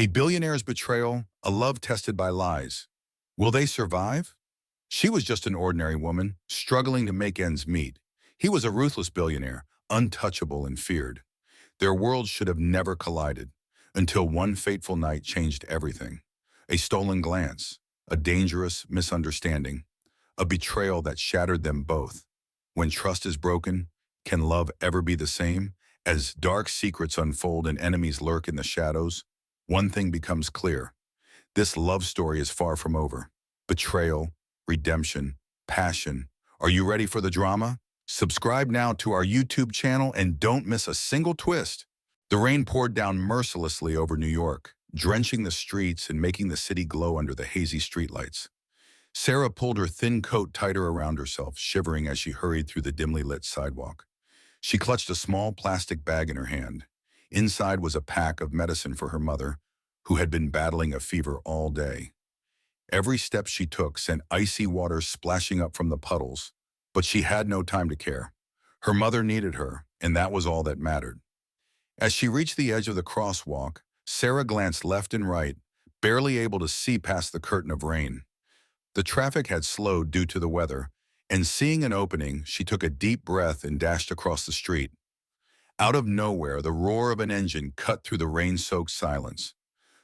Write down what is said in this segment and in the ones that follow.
A billionaire's betrayal, a love tested by lies. Will they survive? She was just an ordinary woman, struggling to make ends meet. He was a ruthless billionaire, untouchable and feared. Their worlds should have never collided, until one fateful night changed everything. A stolen glance, a dangerous misunderstanding, a betrayal that shattered them both. When trust is broken, can love ever be the same? As dark secrets unfold and enemies lurk in the shadows, one thing becomes clear. This love story is far from over. Betrayal, redemption, passion. Are you ready for the drama? Subscribe now to our YouTube channel and don't miss a single twist. The rain poured down mercilessly over New York, drenching the streets and making the city glow under the hazy streetlights. Sarah pulled her thin coat tighter around herself, shivering as she hurried through the dimly lit sidewalk. She clutched a small plastic bag in her hand. Inside was a pack of medicine for her mother, who had been battling a fever all day. Every step she took sent icy water splashing up from the puddles, but she had no time to care. Her mother needed her, and that was all that mattered. As she reached the edge of the crosswalk, Sarah glanced left and right, barely able to see past the curtain of rain. The traffic had slowed due to the weather, and seeing an opening, she took a deep breath and dashed across the street. Out of nowhere, the roar of an engine cut through the rain-soaked silence.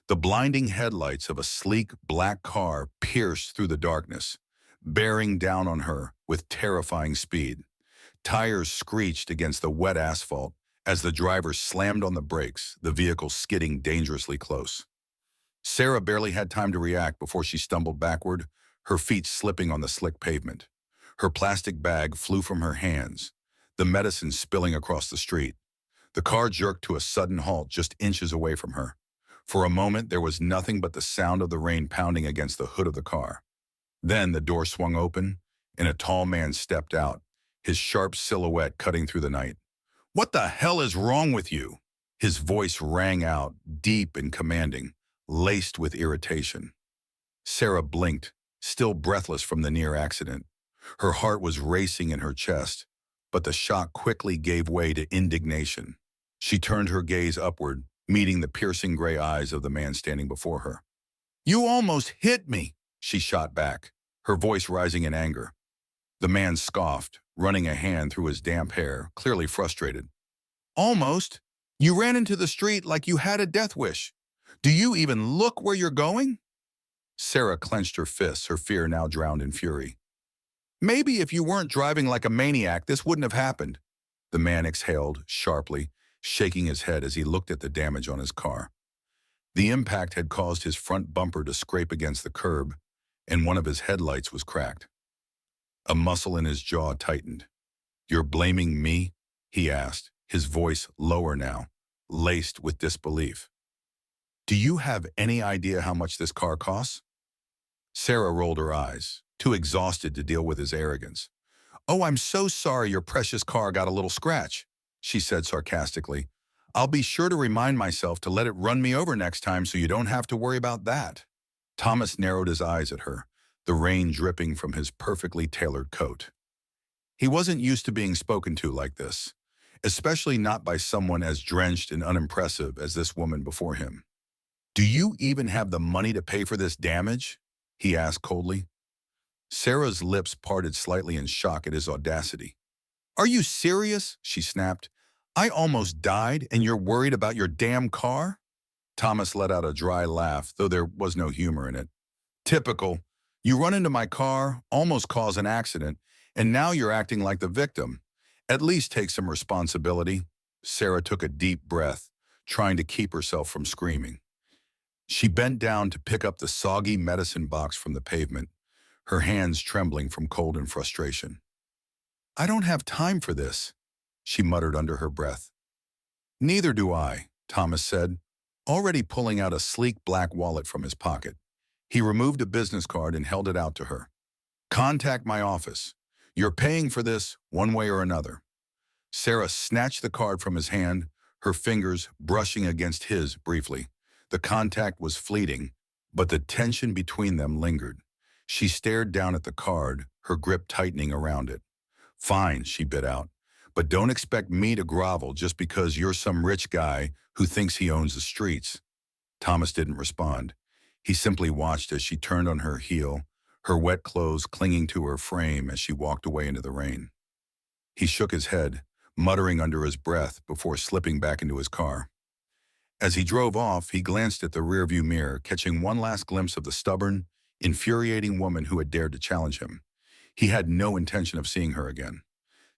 The blinding headlights of a sleek black car pierced through the darkness, bearing down on her with terrifying speed. Tires screeched against the wet asphalt as the driver slammed on the brakes, the vehicle skidding dangerously close. Sarah barely had time to react before she stumbled backward, her feet slipping on the slick pavement. Her plastic bag flew from her hands, the medicine spilling across the street. The car jerked to a sudden halt just inches away from her. For a moment, there was nothing but the sound of the rain pounding against the hood of the car. Then the door swung open, and a tall man stepped out, his sharp silhouette cutting through the night. "What the hell is wrong with you?" His voice rang out, deep and commanding, laced with irritation. Sarah blinked, still breathless from the near accident. Her heart was racing in her chest, but the shock quickly gave way to indignation. She turned her gaze upward, meeting the piercing gray eyes of the man standing before her. "You almost hit me," she shot back, her voice rising in anger. The man scoffed, running a hand through his damp hair, clearly frustrated. "Almost? You ran into the street like you had a death wish. Do you even look where you're going?" Sarah clenched her fists, her fear now drowned in fury. "Maybe if you weren't driving like a maniac, this wouldn't have happened." The man exhaled sharply, shaking his head as he looked at the damage on his car. The impact had caused his front bumper to scrape against the curb, and one of his headlights was cracked. A muscle in his jaw tightened. "You're blaming me?" he asked, his voice lower now, laced with disbelief. "Do you have any idea how much this car costs?" Sarah rolled her eyes, too exhausted to deal with his arrogance. "Oh, I'm so sorry your precious car got a little scratch," she said sarcastically. "I'll be sure to remind myself to let it run me over next time so you don't have to worry about that." Thomas narrowed his eyes at her, the rain dripping from his perfectly tailored coat. He wasn't used to being spoken to like this, especially not by someone as drenched and unimpressive as this woman before him. "Do you even have the money to pay for this damage?" he asked coldly. Sarah's lips parted slightly in shock at his audacity. "Are you serious?" she snapped. "I almost died and you're worried about your damn car?" Thomas let out a dry laugh, though there was no humor in it. "Typical. You run into my car, almost cause an accident, and now you're acting like the victim. At least take some responsibility." Sarah took a deep breath, trying to keep herself from screaming. She bent down to pick up the soggy medicine box from the pavement, her hands trembling from cold and frustration. "I don't have time for this," she muttered under her breath. "Neither do I," Thomas said, already pulling out a sleek black wallet from his pocket. He removed a business card and held it out to her. "Contact my office. You're paying for this one way or another." Sarah snatched the card from his hand, her fingers brushing against his briefly. The contact was fleeting, but the tension between them lingered. She stared down at the card, her grip tightening around it. "Fine," she bit out, "but don't expect me to grovel just because you're some rich guy who thinks he owns the streets." Thomas didn't respond. He simply watched as she turned on her heel, her wet clothes clinging to her frame as she walked away into the rain. He shook his head, muttering under his breath before slipping back into his car. As he drove off, he glanced at the rearview mirror, catching one last glimpse of the stubborn, infuriating woman who had dared to challenge him. He had no intention of seeing her again.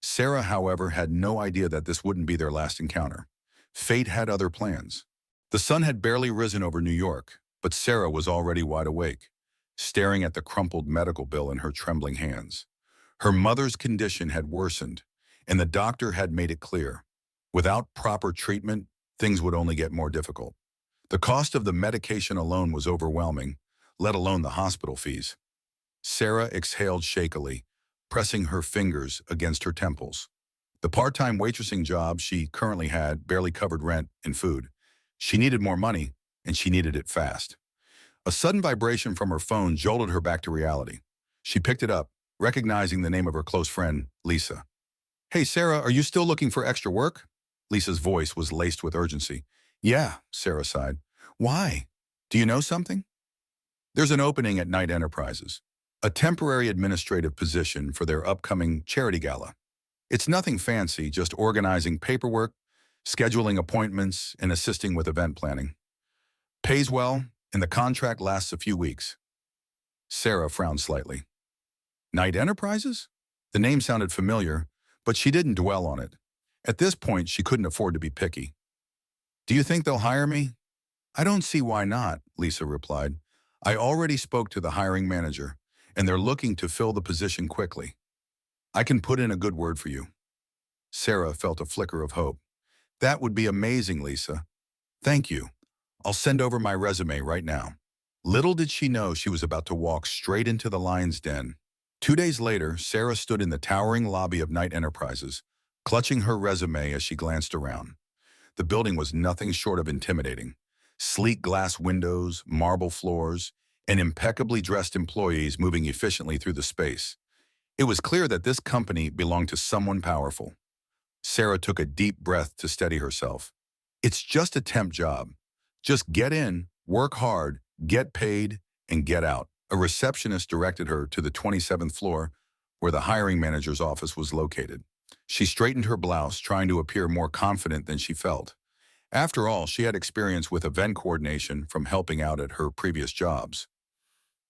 Sarah, however, had no idea that this wouldn't be their last encounter. Fate had other plans. The sun had barely risen over New York, but Sarah was already wide awake, staring at the crumpled medical bill in her trembling hands. Her mother's condition had worsened, and the doctor had made it clear. Without proper treatment, things would only get more difficult. The cost of the medication alone was overwhelming, let alone the hospital fees. Sarah exhaled shakily, pressing her fingers against her temples. The part-time waitressing job she currently had barely covered rent and food. She needed more money, and she needed it fast. A sudden vibration from her phone jolted her back to reality. She picked it up, recognizing the name of her close friend, Lisa. "Hey, Sarah, are you still looking for extra work?" Lisa's voice was laced with urgency. "Yeah," Sarah sighed. "Why? Do you know something?" "There's an opening at Knight Enterprises, a temporary administrative position for their upcoming charity gala. It's nothing fancy, just organizing paperwork, scheduling appointments, and assisting with event planning. Pays well, and the contract lasts a few weeks." Sarah frowned slightly. Knight Enterprises? The name sounded familiar, but she didn't dwell on it. At this point, she couldn't afford to be picky. "Do you think they'll hire me?" "I don't see why not," Lisa replied. "I already spoke to the hiring manager, and they're looking to fill the position quickly. I can put in a good word for you." Sarah felt a flicker of hope. "That would be amazing, Lisa. Thank you. I'll send over my resume right now." Little did she know she was about to walk straight into the lion's den. 2 days later, Sarah stood in the towering lobby of Knight Enterprises, clutching her resume as she glanced around. The building was nothing short of intimidating. Sleek glass windows, marble floors, and impeccably dressed employees moving efficiently through the space. It was clear that this company belonged to someone powerful. Sarah took a deep breath to steady herself. It's just a temp job. Just get in, work hard, get paid, and get out. A receptionist directed her to the 27th floor, where the hiring manager's office was located. She straightened her blouse, trying to appear more confident than she felt. After all, she had experience with event coordination from helping out at her previous jobs.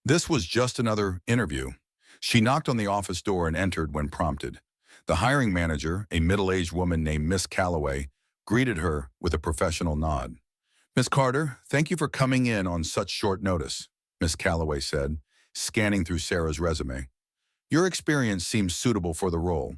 This was just another interview. She knocked on the office door and entered when prompted. The hiring manager, a middle-aged woman named Miss Calloway, greeted her with a professional nod. "Miss Carter, thank you for coming in on such short notice," Miss Calloway said, scanning through Sarah's resume. "Your experience seems suitable for the role.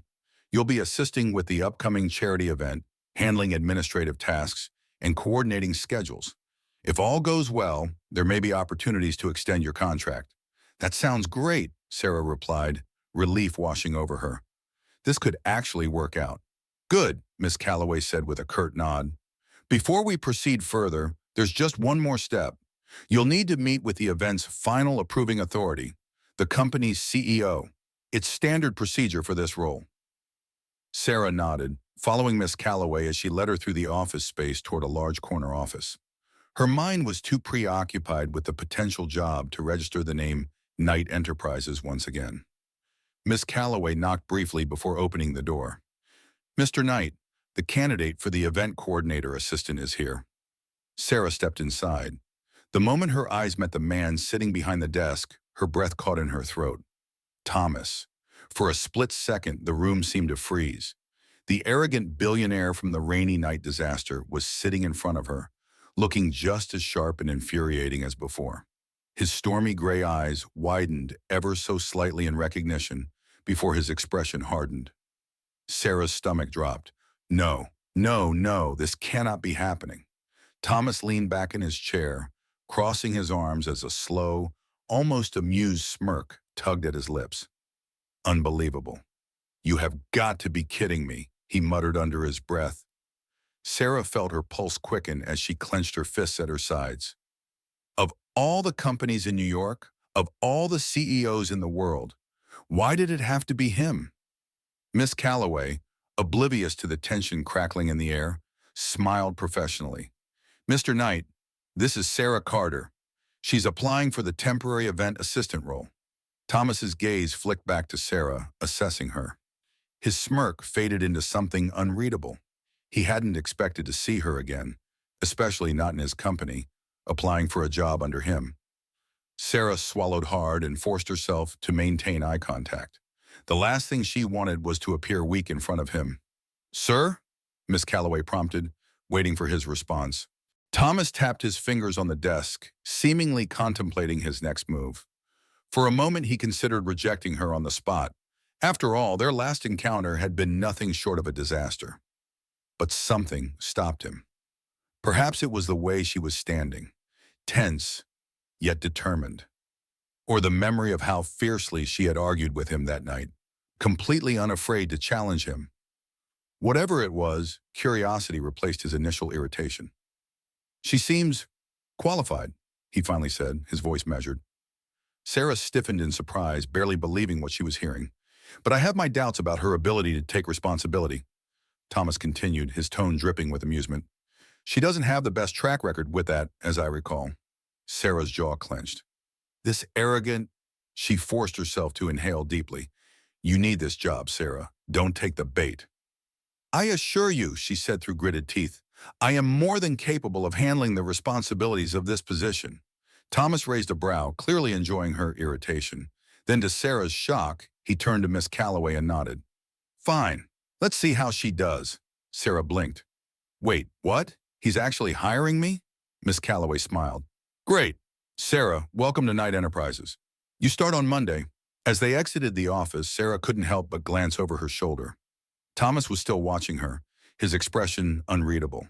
You'll be assisting with the upcoming charity event, handling administrative tasks, and coordinating schedules. If all goes well, there may be opportunities to extend your contract." "That sounds great," Sarah replied, relief washing over her. This could actually work out. "Good," Miss Calloway said with a curt nod. "Before we proceed further, there's just one more step. You'll need to meet with the event's final approving authority, the company's CEO. It's standard procedure for this role." Sarah nodded, following Miss Calloway as she led her through the office space toward a large corner office. Her mind was too preoccupied with the potential job to register the name Knight Enterprises once again. Miss Calloway knocked briefly before opening the door. "Mr. Knight, the candidate for the event coordinator assistant is here." Sarah stepped inside. The moment her eyes met the man sitting behind the desk, her breath caught in her throat. Thomas. For a split second, the room seemed to freeze. The arrogant billionaire from the rainy night disaster was sitting in front of her, looking just as sharp and infuriating as before. His stormy gray eyes widened ever so slightly in recognition before his expression hardened. Sarah's stomach dropped. No, no, no, this cannot be happening. Thomas leaned back in his chair, crossing his arms as a slow, almost amused smirk tugged at his lips. "Unbelievable. You have got to be kidding me," he muttered under his breath. Sarah felt her pulse quicken as she clenched her fists at her sides. Of all the companies in New York, of all the CEOs in the world, why did it have to be him? Miss Calloway, oblivious to the tension crackling in the air, smiled professionally. "Mr. Knight, This is Sarah Carter. She's applying for the temporary event assistant role. Thomas's gaze flicked back to Sarah, assessing her. His smirk faded into something unreadable. He hadn't expected to see her again, especially not in his company, applying for a job under him. Sarah swallowed hard and forced herself to maintain eye contact. The last thing she wanted was to appear weak in front of him. "Sir?" Miss Calloway prompted, waiting for his response. Thomas tapped his fingers on the desk, seemingly contemplating his next move. For a moment, he considered rejecting her on the spot. After all, their last encounter had been nothing short of a disaster. But something stopped him. Perhaps it was the way she was standing, tense, yet determined. Or the memory of how fiercely she had argued with him that night, completely unafraid to challenge him. Whatever it was, curiosity replaced his initial irritation. "She seems qualified," he finally said, his voice measured. Sarah stiffened in surprise, barely believing what she was hearing. "But I have my doubts about her ability to take responsibility," Thomas continued, his tone dripping with amusement. "She doesn't have the best track record with that, as I recall." Sarah's jaw clenched. This arrogant, she forced herself to inhale deeply. "You need this job, Sarah. Don't take the bait." "I assure you," she said through gritted teeth, "I am more than capable of handling the responsibilities of this position." Thomas raised a brow, clearly enjoying her irritation. Then to Sarah's shock, he turned to Miss Calloway and nodded. "Fine. Let's see how she does." Sarah blinked. "Wait, what? He's actually hiring me?" Miss Calloway smiled. "Great. Sarah, welcome to Knight Enterprises. You start on Monday." As they exited the office, Sarah couldn't help but glance over her shoulder. Thomas was still watching her, his expression unreadable.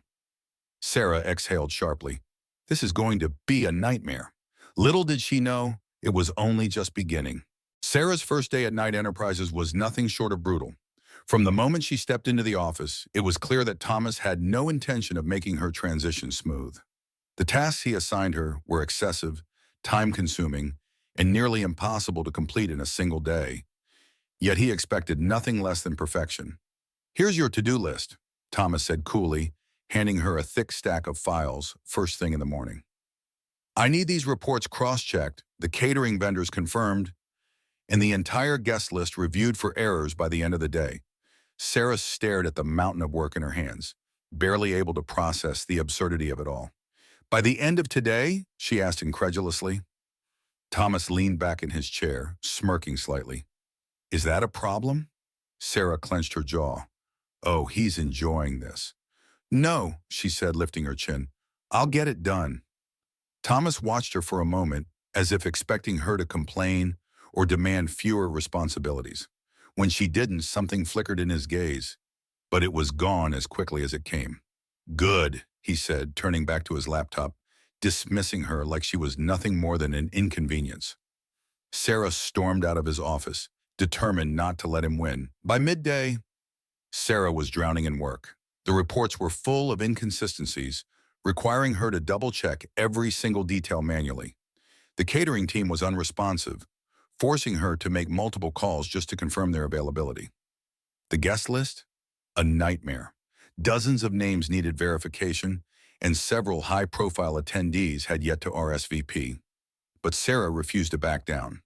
Sarah exhaled sharply. This is going to be a nightmare. Little did she know, it was only just beginning. Sarah's first day at Knight Enterprises was nothing short of brutal. From the moment she stepped into the office, it was clear that Thomas had no intention of making her transition smooth. The tasks he assigned her were excessive, time-consuming, and nearly impossible to complete in a single day. Yet he expected nothing less than perfection. "Here's your to-do list," Thomas said coolly, handing her a thick stack of files first thing in the morning. "I need these reports cross-checked, the catering vendors confirmed, and the entire guest list reviewed for errors by the end of the day." Sarah stared at the mountain of work in her hands, barely able to process the absurdity of it all. "By the end of today?" she asked incredulously. Thomas leaned back in his chair, smirking slightly. "Is that a problem?" Sarah clenched her jaw. "Oh, he's enjoying this." "No," she said, lifting her chin. "I'll get it done." Thomas watched her for a moment, as if expecting her to complain or demand fewer responsibilities. When she didn't, something flickered in his gaze, but it was gone as quickly as it came. "Good," he said, turning back to his laptop, dismissing her like she was nothing more than an inconvenience. Sarah stormed out of his office, determined not to let him win. By midday, Sarah was drowning in work. The reports were full of inconsistencies, requiring her to double-check every single detail manually. The catering team was unresponsive, forcing her to make multiple calls just to confirm their availability. The guest list? A nightmare. Dozens of names needed verification, and several high-profile attendees had yet to RSVP. But Sarah refused to back down.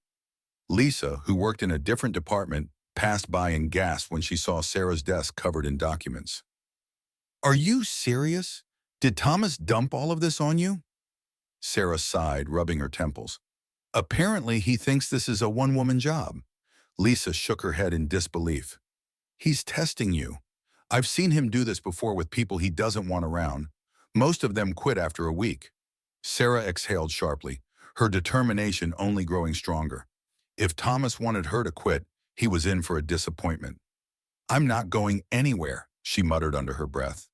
Lisa, who worked in a different department, passed by and gasped when she saw Sarah's desk covered in documents. "Are you serious? Did Thomas dump all of this on you?" Sarah sighed, rubbing her temples. "Apparently, he thinks this is a one-woman job." Lisa shook her head in disbelief. "He's testing you. I've seen him do this before with people he doesn't want around. Most of them quit after a week." Sarah exhaled sharply, her determination only growing stronger. If Thomas wanted her to quit, he was in for a disappointment. "I'm not going anywhere," she muttered under her breath.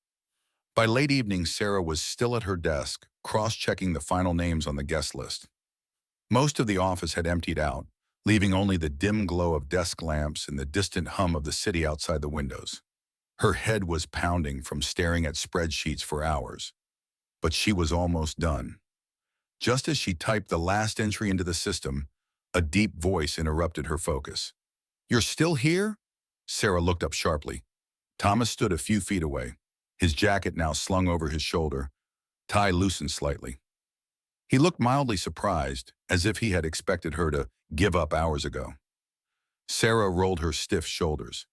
By late evening, Sarah was still at her desk, cross-checking the final names on the guest list. Most of the office had emptied out, leaving only the dim glow of desk lamps and the distant hum of the city outside the windows. Her head was pounding from staring at spreadsheets for hours. But she was almost done. Just as she typed the last entry into the system, a deep voice interrupted her focus. "You're still here?" Sarah looked up sharply. Thomas stood a few feet away, his jacket now slung over his shoulder, tie loosened slightly. He looked mildly surprised, as if he had expected her to give up hours ago. Sarah rolled her stiff shoulders.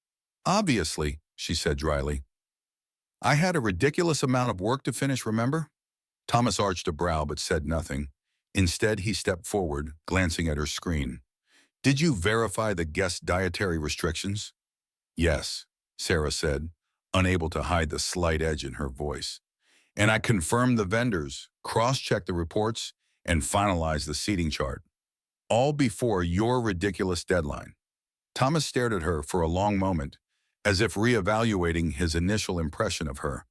Obviously, she said dryly. I had a ridiculous amount of work to finish, remember? Thomas arched a brow but said nothing. Instead, he stepped forward, glancing at her screen. Did you verify the guest dietary restrictions? Yes, Sarah said, unable to hide the slight edge in her voice. And I confirmed the vendors, cross-checked the reports, and finalized the seating chart. All before your ridiculous deadline. Thomas stared at her for a long moment, as if reevaluating his initial impression of her.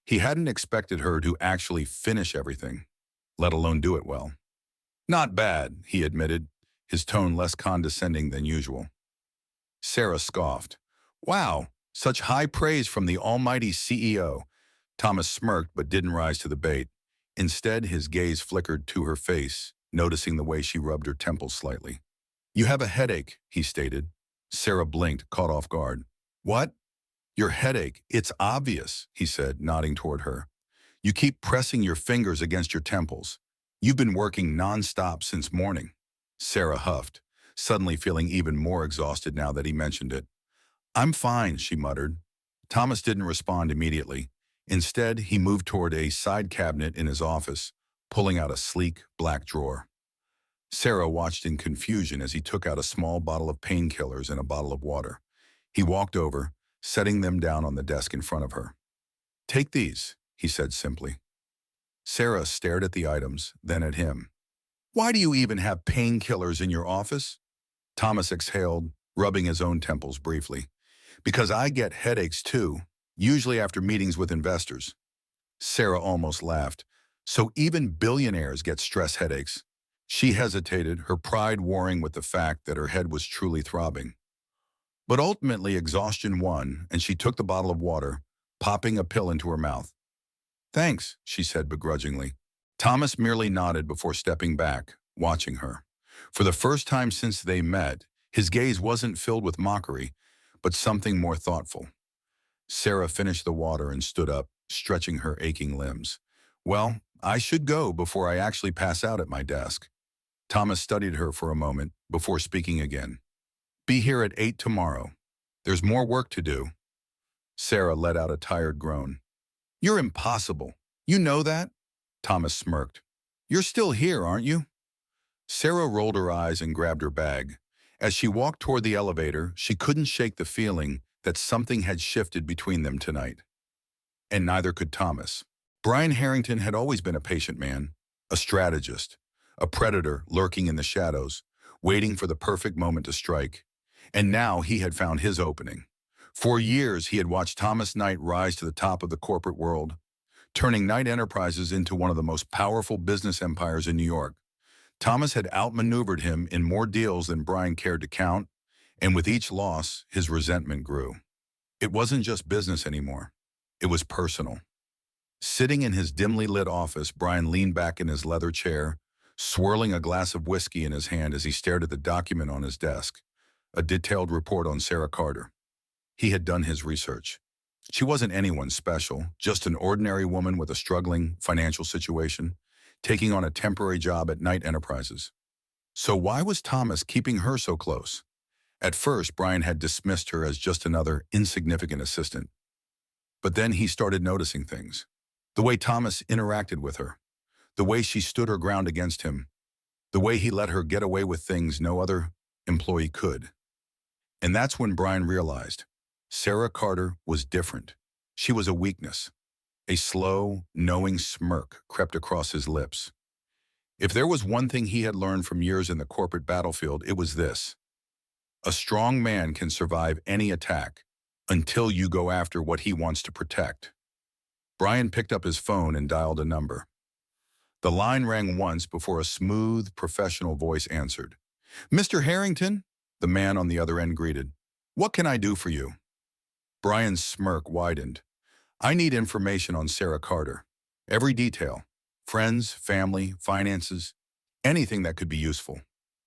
He hadn't expected her to actually finish everything, let alone do it well. Not bad, he admitted, his tone less condescending than usual. Sarah scoffed. Wow, such high praise from the almighty CEO. Thomas smirked but didn't rise to the bait. Instead, his gaze flickered to her face, noticing the way she rubbed her temples slightly. You have a headache, he stated. Sarah blinked, caught off guard. What? Your headache, it's obvious, he said, nodding toward her. You keep pressing your fingers against your temples. You've been working non-stop since morning. Sarah huffed, suddenly feeling even more exhausted now that he mentioned it. I'm fine, she muttered. Thomas didn't respond immediately. Instead, he moved toward a side cabinet in his office, pulling out a sleek, black drawer. Sarah watched in confusion as he took out a small bottle of painkillers and a bottle of water. He walked over, setting them down on the desk in front of her. Take these, he said simply. Sarah stared at the items, then at him. Why do you even have painkillers in your office? Thomas exhaled, rubbing his own temples briefly. Because I get headaches too, usually after meetings with investors. Sarah almost laughed. So even billionaires get stress headaches. She hesitated, her pride warring with the fact that her head was truly throbbing. But ultimately exhaustion won, and she took the bottle of water, popping a pill into her mouth. Thanks, she said begrudgingly. Thomas merely nodded before stepping back, watching her. For the first time since they met, his gaze wasn't filled with mockery, but something more thoughtful. Sarah finished the water and stood up, stretching her aching limbs. Well, I should go before I actually pass out at my desk. Thomas studied her for a moment before speaking again. Be here at 8 tomorrow. There's more work to do. Sarah let out a tired groan. You're impossible. You know that? Thomas smirked. You're still here, aren't you? Sarah rolled her eyes and grabbed her bag. As she walked toward the elevator, she couldn't shake the feeling that something had shifted between them tonight. And neither could Thomas. Brian Harrington had always been a patient man, a strategist, a predator lurking in the shadows, waiting for the perfect moment to strike. And now he had found his opening. For years, he had watched Thomas Knight rise to the top of the corporate world, turning Knight Enterprises into one of the most powerful business empires in New York. Thomas had outmaneuvered him in more deals than Brian cared to count, and with each loss, his resentment grew. It wasn't just business anymore. It was personal. Sitting in his dimly lit office, Brian leaned back in his leather chair, swirling a glass of whiskey in his hand as he stared at the document on his desk, a detailed report on Sarah Carter. He had done his research. She wasn't anyone special, just an ordinary woman with a struggling financial situation, taking on a temporary job at Knight Enterprises. So why was Thomas keeping her so close? At first, Brian had dismissed her as just another insignificant assistant. But then he started noticing things. The way Thomas interacted with her, the way she stood her ground against him, the way he let her get away with things no other employee could. And that's when Brian realized Sarah Carter was different. She was a weakness. A slow, knowing smirk crept across his lips. If there was one thing he had learned from years in the corporate battlefield, it was this. A strong man can survive any attack until you go after what he wants to protect. Brian picked up his phone and dialed a number. The line rang once before a smooth, professional voice answered. Mr. Harrington, the man on the other end greeted. What can I do for you? Brian's smirk widened. I need information on Sarah Carter. Every detail. Friends, family, finances, anything that could be useful.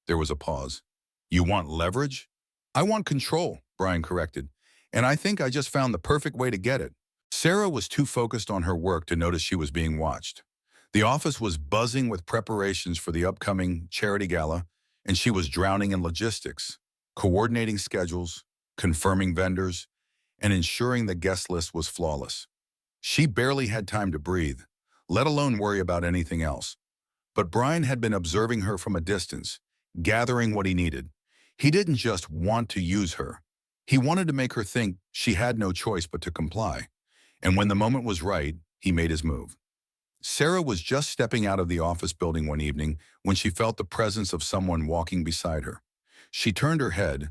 There was a pause. You want leverage? I want control, Brian corrected. And I think I just found the perfect way to get it. Sarah was too focused on her work to notice she was being watched. The office was buzzing with preparations for the upcoming charity gala, and she was drowning in logistics, coordinating schedules, confirming vendors, and ensuring the guest list was flawless. She barely had time to breathe, let alone worry about anything else. But Brian had been observing her from a distance, gathering what he needed. He didn't just want to use her. He wanted to make her think she had no choice but to comply. And when the moment was right, he made his move. Sarah was just stepping out of the office building one evening when she felt the presence of someone walking beside her. She turned her head,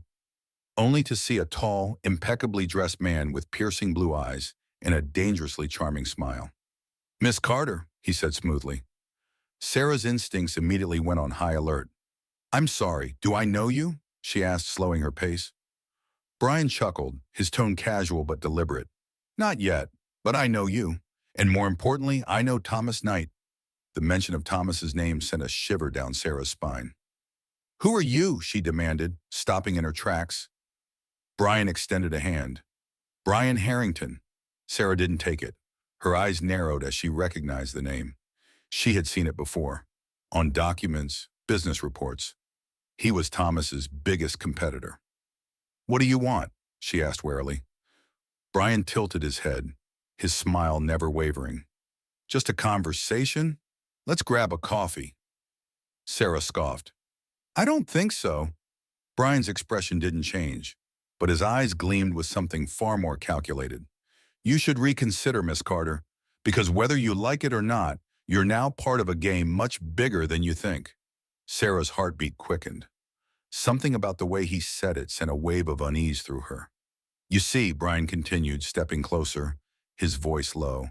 only to see a tall, impeccably dressed man with piercing blue eyes and a dangerously charming smile. "Miss Carter," he said smoothly. Sarah's instincts immediately went on high alert. "I'm sorry, do I know you?" she asked, slowing her pace. Brian chuckled, his tone casual but deliberate. "Not yet, but I know you. And more importantly, I know Thomas Knight." The mention of Thomas's name sent a shiver down Sarah's spine. "Who are you?" she demanded, stopping in her tracks. Brian extended a hand. "Brian Harrington." Sarah didn't take it. Her eyes narrowed as she recognized the name. She had seen it before, on documents, business reports. He was Thomas's biggest competitor. "What do you want?" she asked warily. Brian tilted his head, his smile never wavering. "Just a conversation? Let's grab a coffee." Sarah scoffed. "I don't think so." Brian's expression didn't change, but his eyes gleamed with something far more calculated. "You should reconsider, Miss Carter, because whether you like it or not, you're now part of a game much bigger than you think." Sarah's heartbeat quickened. Something about the way he said it sent a wave of unease through her. "You see," Brian continued, stepping closer, his voice low,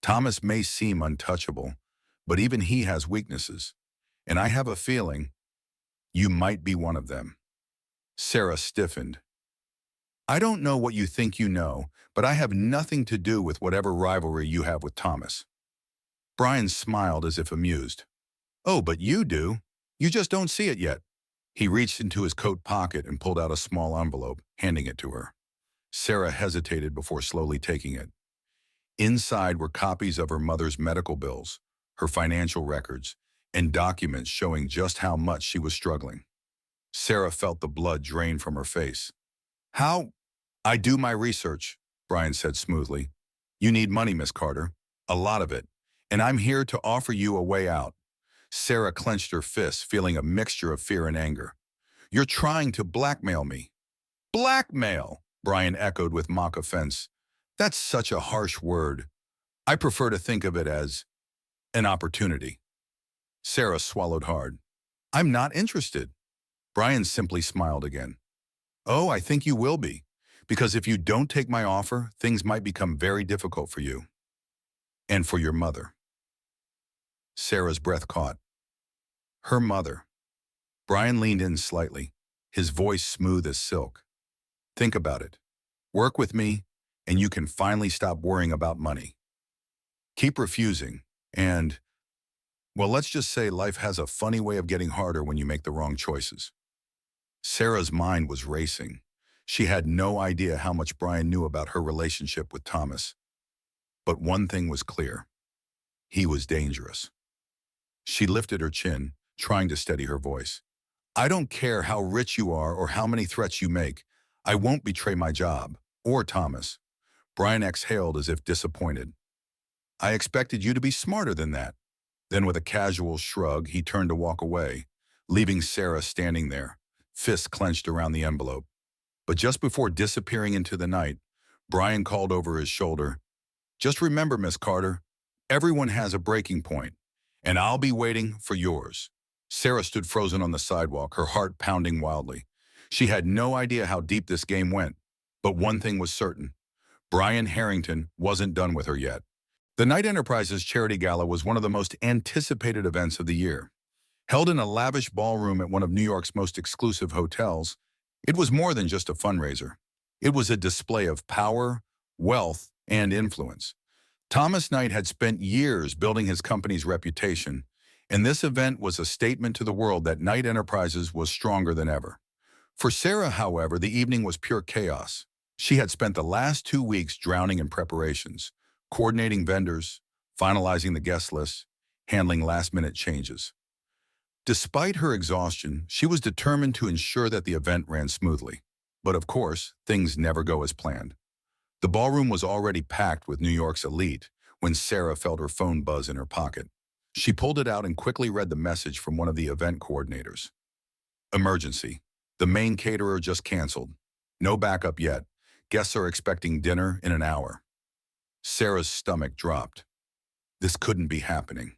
"Thomas may seem untouchable, but even he has weaknesses, and I have a feeling you might be one of them." Sarah stiffened. "I don't know what you think you know, but I have nothing to do with whatever rivalry you have with Thomas." Brian smiled as if amused. "Oh, but you do. You just don't see it yet." He reached into his coat pocket and pulled out a small envelope, handing it to her. Sarah hesitated before slowly taking it. Inside were copies of her mother's medical bills, her financial records, and documents showing just how much she was struggling. Sarah felt the blood drain from her face. "How?" "I do my research," Brian said smoothly. "You need money, Miss Carter. A lot of it. And I'm here to offer you a way out." Sarah clenched her fists, feeling a mixture of fear and anger. "You're trying to blackmail me." "Blackmail," Brian echoed with mock offense. "That's such a harsh word. I prefer to think of it as an opportunity." Sarah swallowed hard. "I'm not interested." Brian simply smiled again. "Oh, I think you will be, because if you don't take my offer, things might become very difficult for you. And for your mother." Sarah's breath caught. Her mother. Brian leaned in slightly, his voice smooth as silk. "Think about it. Work with me, and you can finally stop worrying about money. Keep refusing, and, well, let's just say life has a funny way of getting harder when you make the wrong choices." Sarah's mind was racing. She had no idea how much Brian knew about her relationship with Thomas. But one thing was clear. He was dangerous. She lifted her chin, trying to steady her voice. "I don't care how rich you are or how many threats you make. I won't betray my job, or Thomas." Brian exhaled as if disappointed. "I expected you to be smarter than that." Then with a casual shrug, he turned to walk away, leaving Sarah standing there, fists clenched around the envelope. But just before disappearing into the night, Brian called over his shoulder, "Just remember, Miss Carter, everyone has a breaking point, and I'll be waiting for yours." Sarah stood frozen on the sidewalk, her heart pounding wildly. She had no idea how deep this game went, but one thing was certain. Brian Harrington wasn't done with her yet. The Knight Enterprises Charity Gala was one of the most anticipated events of the year. Held in a lavish ballroom at one of New York's most exclusive hotels, it was more than just a fundraiser. It was a display of power, wealth, and influence. Thomas Knight had spent years building his company's reputation, and this event was a statement to the world that Knight Enterprises was stronger than ever. For Sarah, however, the evening was pure chaos. She had spent the last 2 weeks drowning in preparations, coordinating vendors, finalizing the guest list, handling last-minute changes. Despite her exhaustion, she was determined to ensure that the event ran smoothly. But of course, things never go as planned. The ballroom was already packed with New York's elite when Sarah felt her phone buzz in her pocket. She pulled it out and quickly read the message from one of the event coordinators. Emergency. The main caterer just canceled. No backup yet. Guests are expecting dinner in an hour. Sarah's stomach dropped. This couldn't be happening.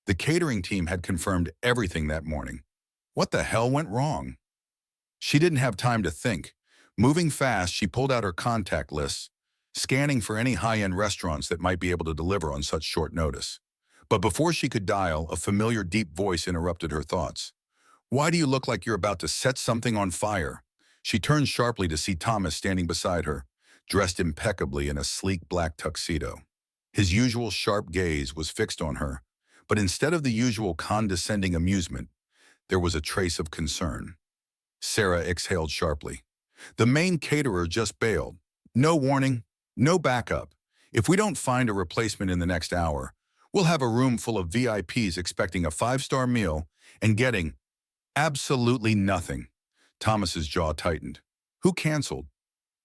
The catering team had confirmed everything that morning. What the hell went wrong? She didn't have time to think. Moving fast, she pulled out her contact lists, scanning for any high-end restaurants that might be able to deliver on such short notice. But before she could dial, a familiar deep voice interrupted her thoughts. Why do you look like you're about to set something on fire? She turned sharply to see Thomas standing beside her, dressed impeccably in a sleek black tuxedo. His usual sharp gaze was fixed on her, but instead of the usual condescending amusement, there was a trace of concern. Sarah exhaled sharply. The main caterer just bailed. No warning, no backup. If we don't find a replacement in the next hour, we'll have a room full of VIPs expecting a 5-star meal and getting absolutely nothing. Thomas's jaw tightened. Who canceled?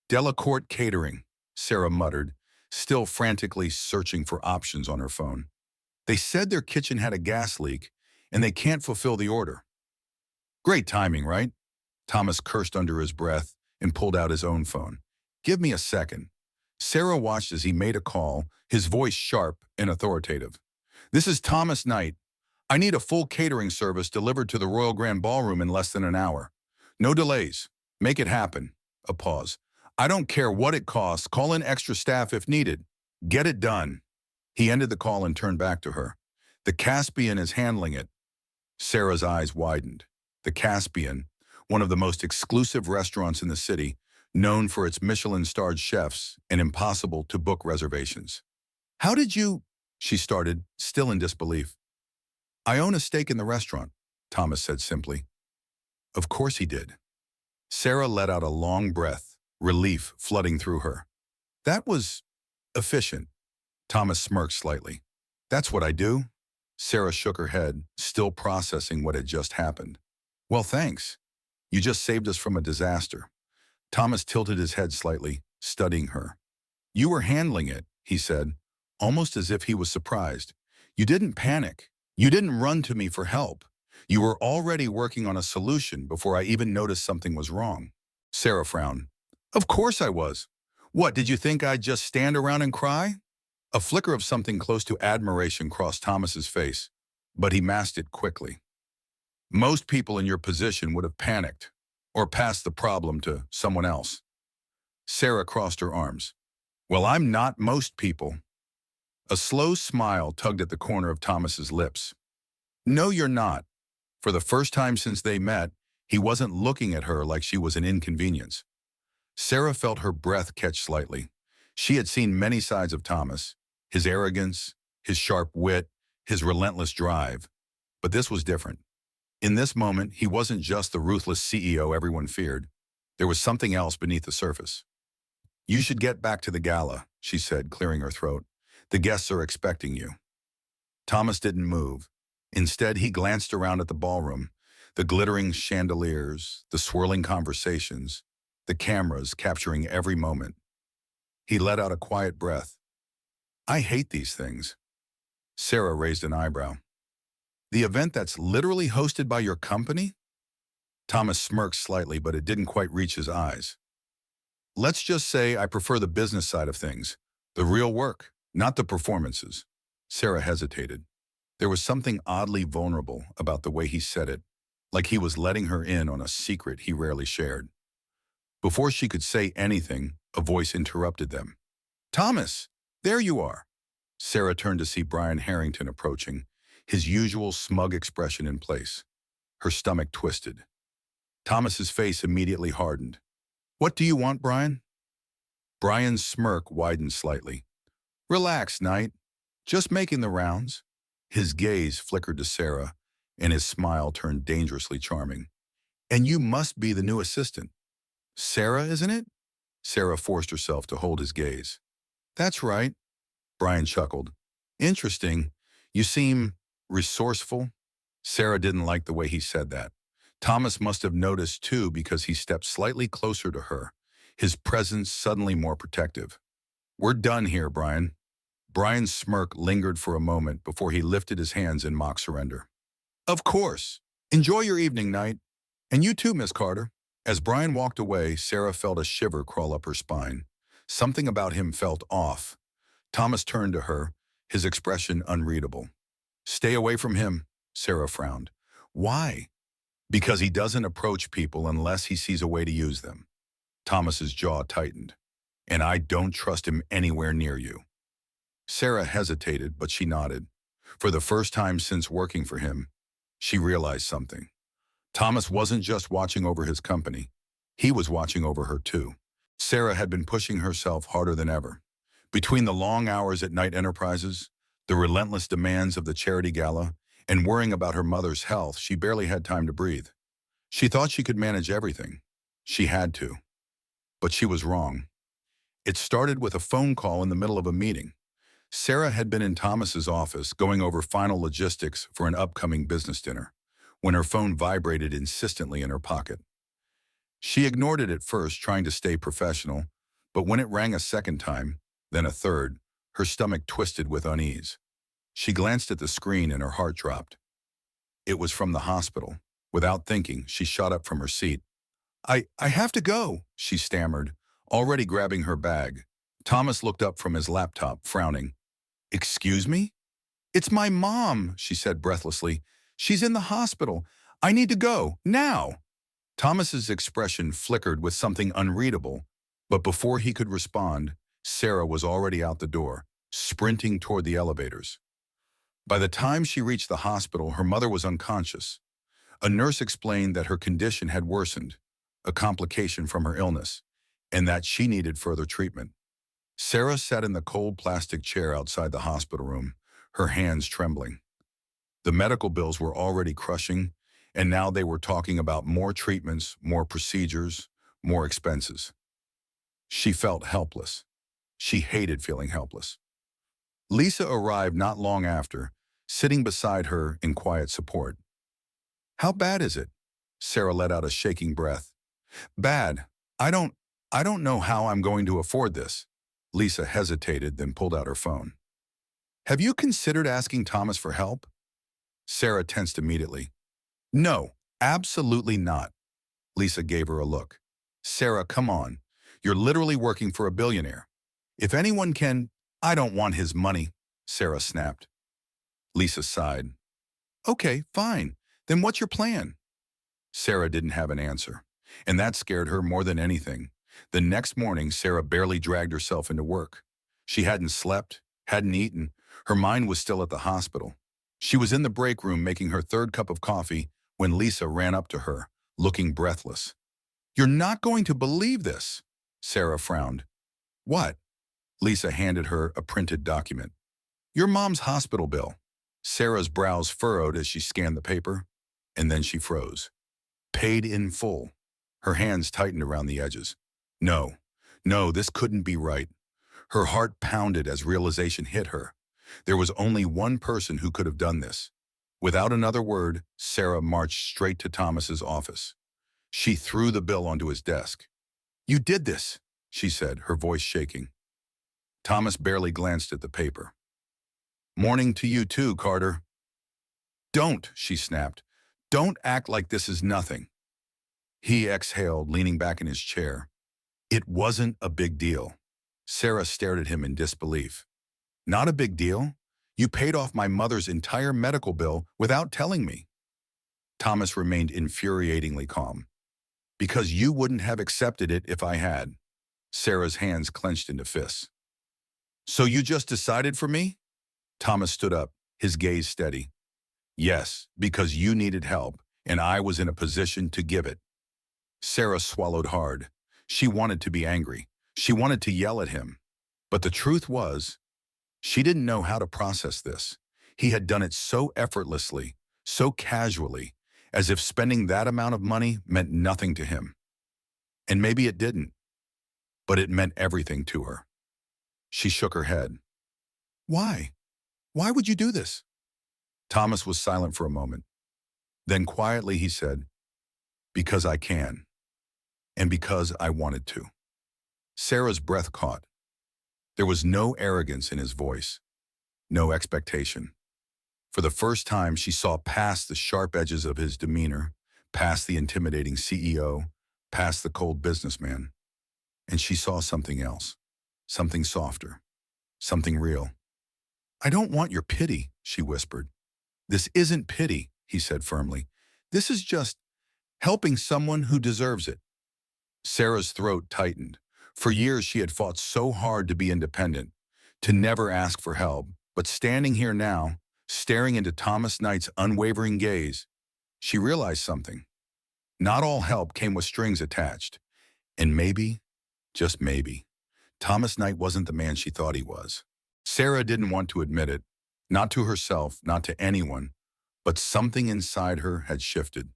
Delacorte Catering, Sarah muttered, still frantically searching for options on her phone. They said their kitchen had a gas leak and they can't fulfill the order. Great timing, right? Thomas cursed under his breath and pulled out his own phone. Give me a second. Sarah watched as he made a call, his voice sharp and authoritative. This is Thomas Knight. I need a full catering service delivered to the Royal Grand Ballroom in less than an hour. No delays. Make it happen. A pause. I don't care what it costs. Call in extra staff if needed. Get it done. He ended the call and turned back to her. The Caspian is handling it. Sarah's eyes widened. The Caspian, one of the most exclusive restaurants in the city, known for its Michelin-starred chefs and impossible to book reservations. How did you? She started, still in disbelief. I own a stake in the restaurant, Thomas said simply. Of course he did. Sarah let out a long breath, relief flooding through her. That was efficient. Thomas smirked slightly. That's what I do. Sarah shook her head, still processing what had just happened. Well, thanks. You just saved us from a disaster. Thomas tilted his head slightly, studying her. You were handling it, he said, almost as if he was surprised. You didn't panic. You didn't run to me for help. You were already working on a solution before I even noticed something was wrong. Sarah frowned. Of course I was. What, did you think I'd just stand around and cry? A flicker of something close to admiration crossed Thomas's face, but he masked it quickly. Most people in your position would have panicked or passed the problem to someone else. Sarah crossed her arms. Well, I'm not most people. A slow smile tugged at the corner of Thomas's lips. No, you're not. For the first time since they met, he wasn't looking at her like she was an inconvenience. Sarah felt her breath catch slightly. She had seen many sides of Thomas, his arrogance, his sharp wit, his relentless drive. But this was different. In this moment, he wasn't just the ruthless CEO everyone feared. There was something else beneath the surface. You should get back to the gala, she said, clearing her throat. The guests are expecting you. Thomas didn't move. Instead, he glanced around at the ballroom, the glittering chandeliers, the swirling conversations, the cameras capturing every moment. He let out a quiet breath. I hate these things. Sarah raised an eyebrow. The event that's literally hosted by your company? Thomas smirked slightly, but it didn't quite reach his eyes. Let's just say I prefer the business side of things, the real work, not the performances. Sarah hesitated. There was something oddly vulnerable about the way he said it, like he was letting her in on a secret he rarely shared. Before she could say anything, a voice interrupted them. Thomas, there you are. Sarah turned to see Brian Harrington approaching, his usual smug expression in place. Her stomach twisted. Thomas's face immediately hardened. What do you want, Brian? Brian's smirk widened slightly. Relax, Knight. Just making the rounds. His gaze flickered to Sarah, and his smile turned dangerously charming. And you must be the new assistant. Sarah, isn't it? Sarah forced herself to hold his gaze. That's right. Brian chuckled. Interesting. You seem resourceful. Sarah didn't like the way he said that. Thomas must have noticed too because he stepped slightly closer to her, his presence suddenly more protective. We're done here, Brian. Brian's smirk lingered for a moment before he lifted his hands in mock surrender. Of course. Enjoy your evening, Knight. And you too, Miss Carter. As Brian walked away, Sarah felt a shiver crawl up her spine. Something about him felt off. Thomas turned to her, his expression unreadable. Stay away from him, Sarah frowned. Why? Because he doesn't approach people unless he sees a way to use them. Thomas's jaw tightened. And I don't trust him anywhere near you. Sarah hesitated, but she nodded. For the first time since working for him, she realized something. Thomas wasn't just watching over his company. He was watching over her too. Sarah had been pushing herself harder than ever. Between the long hours at Knight Enterprises, the relentless demands of the charity gala, and worrying about her mother's health, she barely had time to breathe. She thought she could manage everything. She had to. But she was wrong. It started with a phone call in the middle of a meeting. Sarah had been in Thomas's office going over final logistics for an upcoming business dinner when her phone vibrated insistently in her pocket. She ignored it at first, trying to stay professional, but when it rang a second time, then a third, her stomach twisted with unease. She glanced at the screen and her heart dropped. It was from the hospital. Without thinking, she shot up from her seat. I have to go, she stammered, already grabbing her bag. Thomas looked up from his laptop, frowning. Excuse me? It's my mom, she said breathlessly. She's in the hospital. I need to go, now. Thomas's expression flickered with something unreadable, but before he could respond, Sarah was already out the door, sprinting toward the elevators. By the time she reached the hospital, her mother was unconscious. A nurse explained that her condition had worsened, a complication from her illness, and that she needed further treatment. Sarah sat in the cold plastic chair outside the hospital room, her hands trembling. The medical bills were already crushing, and now they were talking about more treatments, more procedures, more expenses. She felt helpless. She hated feeling helpless. Lisa arrived not long after, sitting beside her in quiet support. How bad is it? Sarah let out a shaking breath. Bad. I don't know how I'm going to afford this. Lisa hesitated, then pulled out her phone. Have you considered asking Thomas for help? Sarah tensed immediately. No, absolutely not. Lisa gave her a look. Sarah, come on. You're literally working for a billionaire. If anyone can, I don't want his money, Sarah snapped. Lisa sighed. Okay, fine. Then what's your plan? Sarah didn't have an answer, and that scared her more than anything. The next morning, Sarah barely dragged herself into work. She hadn't slept, hadn't eaten. Her mind was still at the hospital. She was in the break room making her third cup of coffee when Lisa ran up to her, looking breathless. You're not going to believe this, Sarah frowned. What? Lisa handed her a printed document. Your mom's hospital bill. Sarah's brows furrowed as she scanned the paper, and then she froze. Paid in full. Her hands tightened around the edges. No, this couldn't be right. Her heart pounded as realization hit her. There was only one person who could have done this. Without another word, Sarah marched straight to Thomas's office. She threw the bill onto his desk. You did this, she said, her voice shaking. Thomas barely glanced at the paper. Morning to you too, Carter. Don't, she snapped. Don't act like this is nothing. He exhaled, leaning back in his chair. It wasn't a big deal. Sarah stared at him in disbelief. Not a big deal? You paid off my mother's entire medical bill without telling me. Thomas remained infuriatingly calm. Because you wouldn't have accepted it if I had. Sarah's hands clenched into fists. So you just decided for me? Thomas stood up, his gaze steady. Yes, because you needed help, and I was in a position to give it. Sarah swallowed hard. She wanted to be angry. She wanted to yell at him. But the truth was, she didn't know how to process this. He had done it so effortlessly, so casually, as if spending that amount of money meant nothing to him. And maybe it didn't, but it meant everything to her. She shook her head. Why? Why would you do this? Thomas was silent for a moment. Then quietly he said, "Because I can, and because I wanted to." Sarah's breath caught. There was no arrogance in his voice, no expectation. For the first time, she saw past the sharp edges of his demeanor, past the intimidating CEO, past the cold businessman, and she saw something else, something softer, something real. "I don't want your pity," she whispered. "This isn't pity," he said firmly. "This is just helping someone who deserves it." Sarah's throat tightened. For years, she had fought so hard to be independent, to never ask for help. But standing here now, staring into Thomas Knight's unwavering gaze, she realized something. Not all help came with strings attached. And maybe, just maybe, Thomas Knight wasn't the man she thought he was. Sarah didn't want to admit it, not to herself, not to anyone, but something inside her had shifted.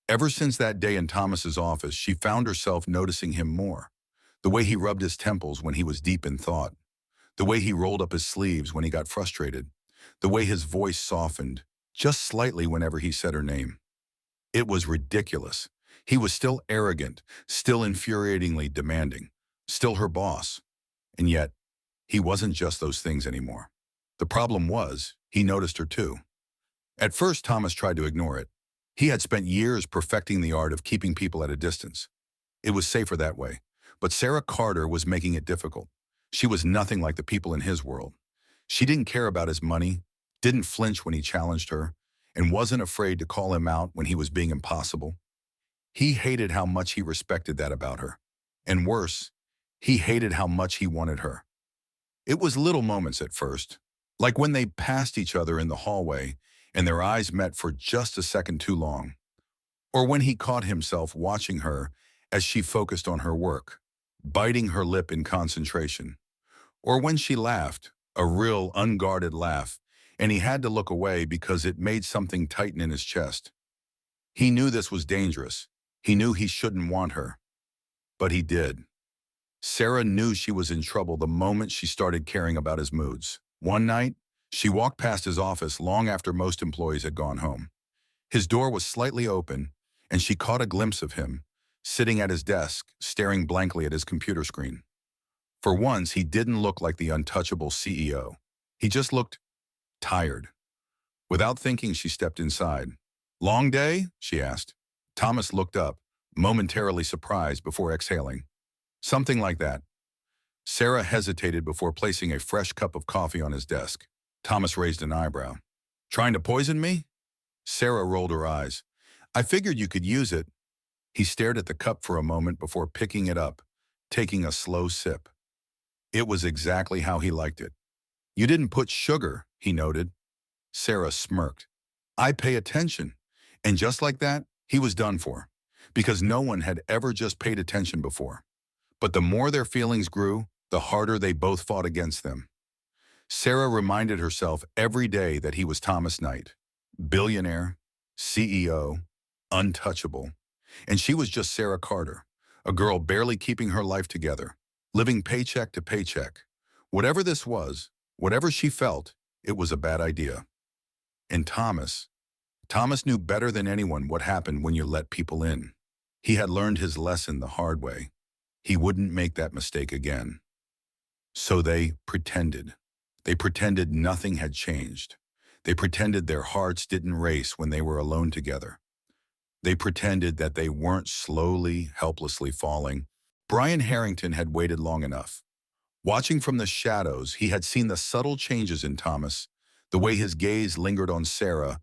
Ever since that day in Thomas's office, she found herself noticing him more. The way he rubbed his temples when he was deep in thought. The way he rolled up his sleeves when he got frustrated. The way his voice softened, just slightly whenever he said her name. It was ridiculous. He was still arrogant, still infuriatingly demanding, still her boss. And yet, he wasn't just those things anymore. The problem was, he noticed her too. At first, Thomas tried to ignore it. He had spent years perfecting the art of keeping people at a distance. It was safer that way. But Sarah Carter was making it difficult. She was nothing like the people in his world. She didn't care about his money, didn't flinch when he challenged her, and wasn't afraid to call him out when he was being impossible. He hated how much he respected that about her. And worse, he hated how much he wanted her. It was little moments at first, like when they passed each other in the hallway and their eyes met for just a second too long, or when he caught himself watching her as she focused on her work, biting her lip in concentration, or when she laughed, a real unguarded laugh, and he had to look away because it made something tighten in his chest. He knew this was dangerous. He knew he shouldn't want her, but he did. Sarah knew she was in trouble the moment she started caring about his moods. One night, she walked past his office long after most employees had gone home. His door was slightly open, and she caught a glimpse of him, sitting at his desk, staring blankly at his computer screen. For once, he didn't look like the untouchable CEO. He just looked tired. Without thinking, she stepped inside. "Long day?" she asked. Thomas looked up, momentarily surprised before exhaling. "Something like that." Sarah hesitated before placing a fresh cup of coffee on his desk. Thomas raised an eyebrow. "Trying to poison me?" Sarah rolled her eyes. "I figured you could use it." He stared at the cup for a moment before picking it up, taking a slow sip. It was exactly how he liked it. "You didn't put sugar," he noted. Sarah smirked. "I pay attention." And just like that, he was done for, because no one had ever just paid attention before. But the more their feelings grew, the harder they both fought against them. Sarah reminded herself every day that he was Thomas Knight, billionaire, CEO, untouchable. And she was just Sarah Carter, a girl barely keeping her life together, living paycheck to paycheck. Whatever this was, whatever she felt, it was a bad idea. And Thomas knew better than anyone what happened when you let people in. He had learned his lesson the hard way. He wouldn't make that mistake again. So they pretended. They pretended nothing had changed. They pretended their hearts didn't race when they were alone together. They pretended that they weren't slowly, helplessly falling. Brian Harrington had waited long enough. Watching from the shadows, he had seen the subtle changes in Thomas, the way his gaze lingered on Sarah,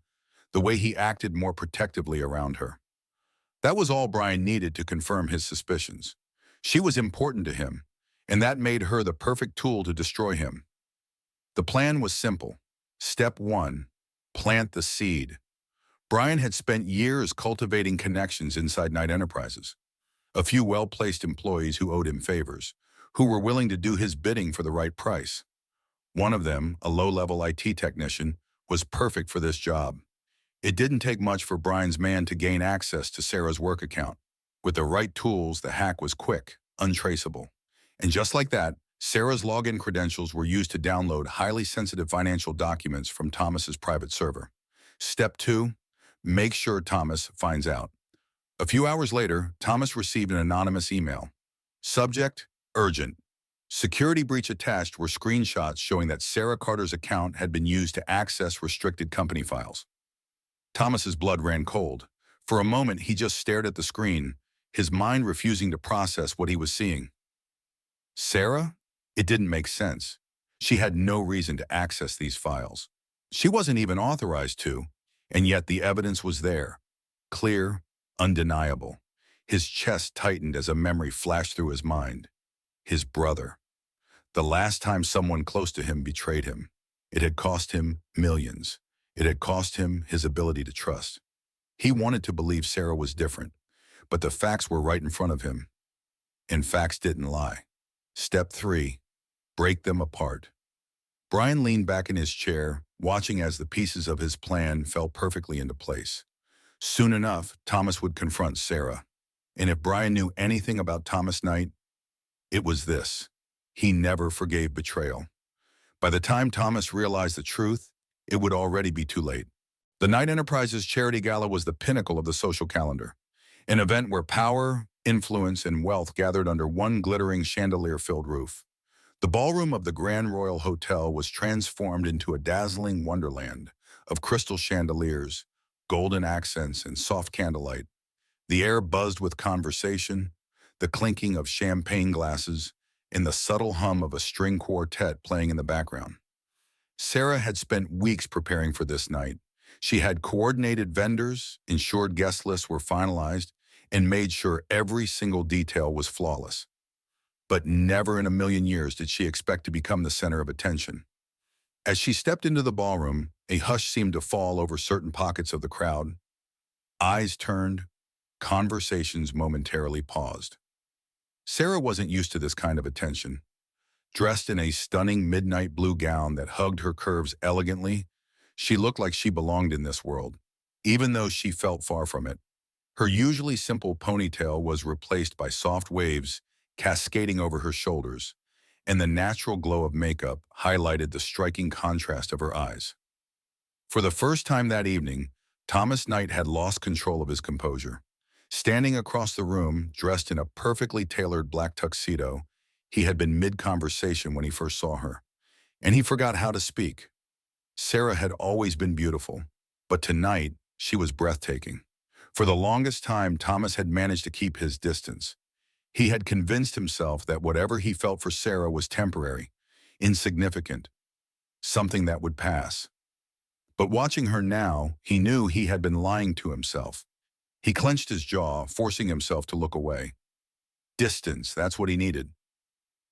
the way he acted more protectively around her. That was all Brian needed to confirm his suspicions. She was important to him, and that made her the perfect tool to destroy him. The plan was simple. Step 1, plant the seed. Brian had spent years cultivating connections inside Knight Enterprises. A few well-placed employees who owed him favors, who were willing to do his bidding for the right price. One of them, a low-level IT technician, was perfect for this job. It didn't take much for Brian's man to gain access to Sarah's work account. With the right tools, the hack was quick, untraceable. And just like that, Sarah's login credentials were used to download highly sensitive financial documents from Thomas's private server. Step 2. Make sure Thomas finds out. A few hours later, Thomas received an anonymous email. Subject: urgent. Security breach attached were screenshots showing that Sarah Carter's account had been used to access restricted company files. Thomas's blood ran cold. For a moment, he just stared at the screen, his mind refusing to process what he was seeing. Sarah? It didn't make sense. She had no reason to access these files. She wasn't even authorized to, and yet the evidence was there. Clear, undeniable. His chest tightened as a memory flashed through his mind. His brother. The last time someone close to him betrayed him. It had cost him millions. It had cost him his ability to trust. He wanted to believe Sarah was different, but the facts were right in front of him. And facts didn't lie. Step 3. Break them apart. Brian leaned back in his chair, watching as the pieces of his plan fell perfectly into place. Soon enough, Thomas would confront Sarah. And if Brian knew anything about Thomas Knight, it was this: he never forgave betrayal. By the time Thomas realized the truth, it would already be too late. The Knight Enterprises Charity Gala was the pinnacle of the social calendar, an event where power, influence, and wealth gathered under one glittering chandelier-filled roof. The ballroom of the Grand Royal Hotel was transformed into a dazzling wonderland of crystal chandeliers, golden accents, and soft candlelight. The air buzzed with conversation, the clinking of champagne glasses, and the subtle hum of a string quartet playing in the background. Sarah had spent weeks preparing for this night. She had coordinated vendors, ensured guest lists were finalized, and made sure every single detail was flawless. But never in a million years did she expect to become the center of attention. As she stepped into the ballroom, a hush seemed to fall over certain pockets of the crowd. Eyes turned, conversations momentarily paused. Sarah wasn't used to this kind of attention. Dressed in a stunning midnight blue gown that hugged her curves elegantly, she looked like she belonged in this world, even though she felt far from it. Her usually simple ponytail was replaced by soft waves cascading over her shoulders, and the natural glow of makeup highlighted the striking contrast of her eyes. For the first time that evening, Thomas Knight had lost control of his composure. Standing across the room, dressed in a perfectly tailored black tuxedo, he had been mid-conversation when he first saw her, and he forgot how to speak. Sarah had always been beautiful, but tonight she was breathtaking. For the longest time, Thomas had managed to keep his distance. He had convinced himself that whatever he felt for Sarah was temporary, insignificant, something that would pass. But watching her now, he knew he had been lying to himself. He clenched his jaw, forcing himself to look away. Distance, that's what he needed.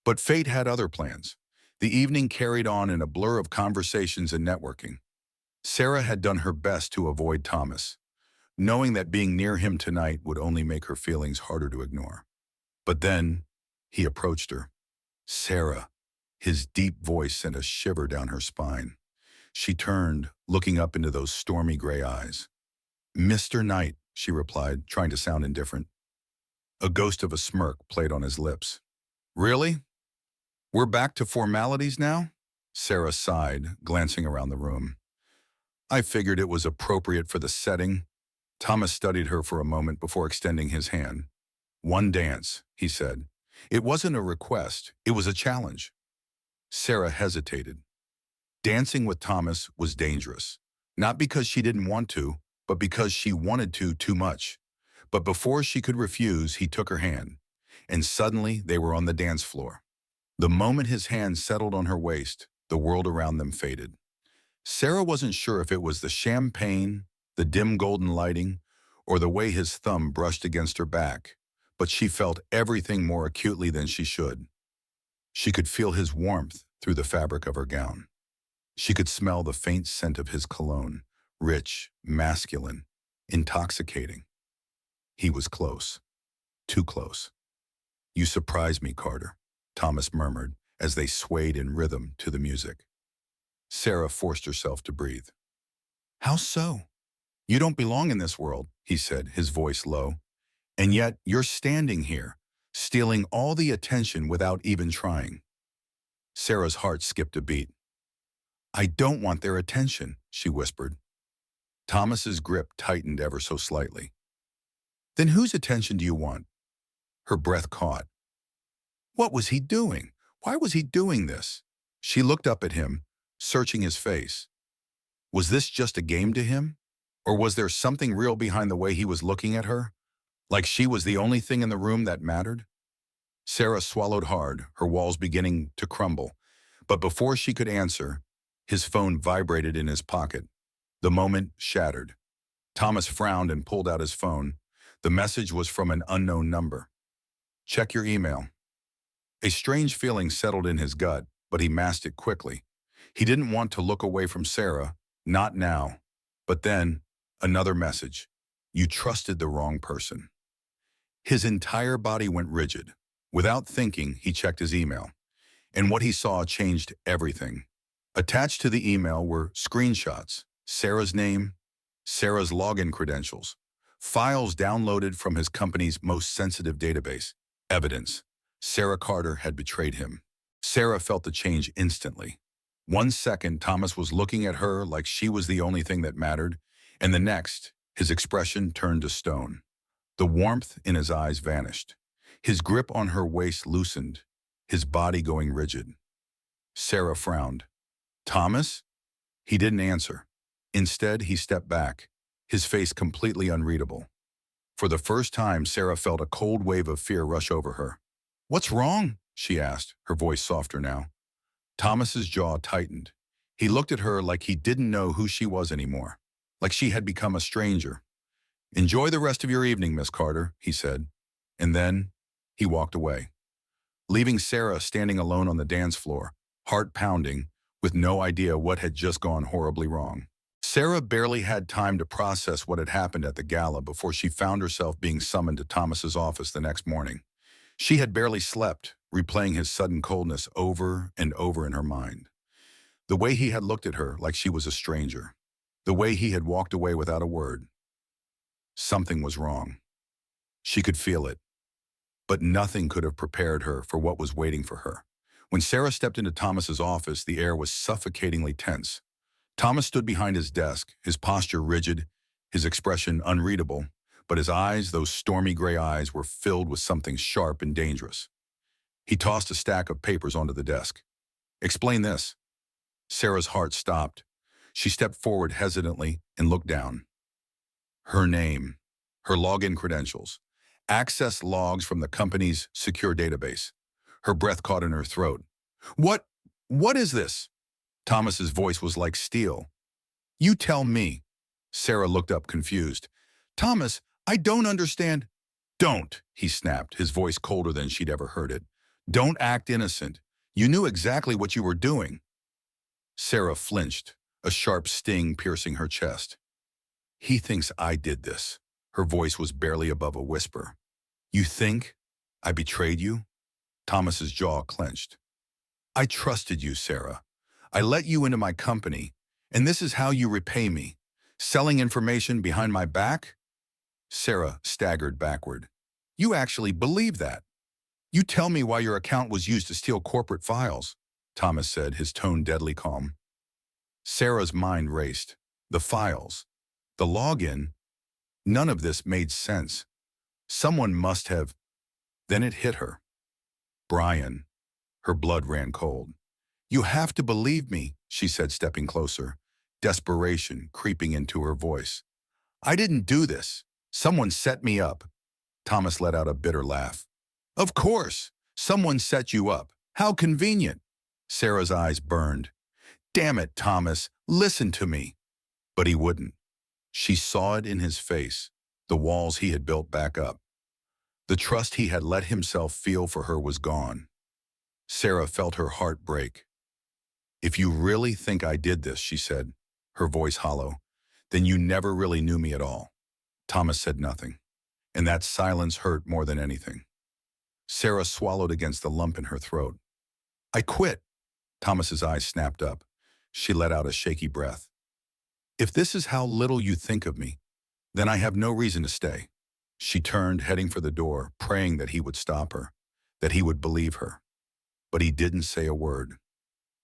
But fate had other plans. The evening carried on in a blur of conversations and networking. Sarah had done her best to avoid Thomas, knowing that being near him tonight would only make her feelings harder to ignore. But then, he approached her. Sarah. His deep voice sent a shiver down her spine. She turned, looking up into those stormy gray eyes. Mr. Knight, she replied, trying to sound indifferent. A ghost of a smirk played on his lips. Really? We're back to formalities now? Sarah sighed, glancing around the room. I figured it was appropriate for the setting. Thomas studied her for a moment before extending his hand. One dance, he said. It wasn't a request, it was a challenge. Sarah hesitated. Dancing with Thomas was dangerous, not because she didn't want to, but because she wanted to too much. But before she could refuse, he took her hand, and suddenly they were on the dance floor. The moment his hand settled on her waist, the world around them faded. Sarah wasn't sure if it was the champagne, the dim golden lighting, or the way his thumb brushed against her back, but she felt everything more acutely than she should. She could feel his warmth through the fabric of her gown. She could smell the faint scent of his cologne, rich, masculine, intoxicating. He was close. Too close. You surprise me, Carter, Thomas murmured as they swayed in rhythm to the music. Sarah forced herself to breathe. How so? You don't belong in this world, he said, his voice low. And yet you're standing here, stealing all the attention without even trying. Sarah's heart skipped a beat. I don't want their attention, she whispered. Thomas's grip tightened ever so slightly. Then whose attention do you want? Her breath caught. What was he doing? Why was he doing this? She looked up at him, searching his face. Was this just a game to him? Or was there something real behind the way he was looking at her? Like she was the only thing in the room that mattered? Sarah swallowed hard, her walls beginning to crumble. But before she could answer, his phone vibrated in his pocket. The moment shattered. Thomas frowned and pulled out his phone. The message was from an unknown number. Check your email. A strange feeling settled in his gut, but he masked it quickly. He didn't want to look away from Sarah, not now. But then, another message. You trusted the wrong person. His entire body went rigid. Without thinking, he checked his email. And what he saw changed everything. Attached to the email were screenshots, Sarah's name, Sarah's login credentials, files downloaded from his company's most sensitive database, evidence. Sarah Carter had betrayed him. Sarah felt the change instantly. 1 second, Thomas was looking at her like she was the only thing that mattered, and the next, his expression turned to stone. The warmth in his eyes vanished. His grip on her waist loosened, his body going rigid. Sarah frowned. Thomas? He didn't answer. Instead, he stepped back, his face completely unreadable. For the first time, Sarah felt a cold wave of fear rush over her. What's wrong? She asked, her voice softer now. Thomas's jaw tightened. He looked at her like he didn't know who she was anymore, like she had become a stranger. Enjoy the rest of your evening, Miss Carter, he said. And then he walked away, leaving Sarah standing alone on the dance floor, heart pounding, with no idea what had just gone horribly wrong. Sarah barely had time to process what had happened at the gala before she found herself being summoned to Thomas's office the next morning. She had barely slept, replaying his sudden coldness over and over in her mind. The way he had looked at her like she was a stranger. The way he had walked away without a word. Something was wrong. She could feel it. But nothing could have prepared her for what was waiting for her. When Sarah stepped into Thomas's office, the air was suffocatingly tense. Thomas stood behind his desk, his posture rigid, his expression unreadable, but his eyes, those stormy gray eyes, were filled with something sharp and dangerous. He tossed a stack of papers onto the desk. Explain this. Sarah's heart stopped. She stepped forward hesitantly and looked down. Her name, her login credentials, access logs from the company's secure database. Her breath caught in her throat. What is this? Thomas's voice was like steel. You tell me. Sarah looked up confused. Thomas, I don't understand. Don't, he snapped, his voice colder than she'd ever heard it. Don't act innocent. You knew exactly what you were doing. Sarah flinched, a sharp sting piercing her chest. He thinks I did this. Her voice was barely above a whisper. You think I betrayed you? Thomas's jaw clenched. I trusted you, Sarah. I let you into my company, and this is how you repay me. Selling information behind my back? Sarah staggered backward. You actually believe that? You tell me why your account was used to steal corporate files, Thomas said, his tone deadly calm. Sarah's mind raced. The files. The login. None of this made sense. Someone must have. Then it hit her. Brian. Her blood ran cold. You have to believe me, she said, stepping closer, desperation creeping into her voice. I didn't do this. Someone set me up. Thomas let out a bitter laugh. Of course. Someone set you up. How convenient. Sarah's eyes burned. Damn it, Thomas. Listen to me. But he wouldn't. She saw it in his face, the walls he had built back up. The trust he had let himself feel for her was gone. Sarah felt her heart break. If you really think I did this, she said, her voice hollow, then you never really knew me at all. Thomas said nothing, and that silence hurt more than anything. Sarah swallowed against the lump in her throat. I quit. Thomas's eyes snapped up. She let out a shaky breath. If this is how little you think of me, then I have no reason to stay. She turned, heading for the door, praying that he would stop her, that he would believe her. But he didn't say a word.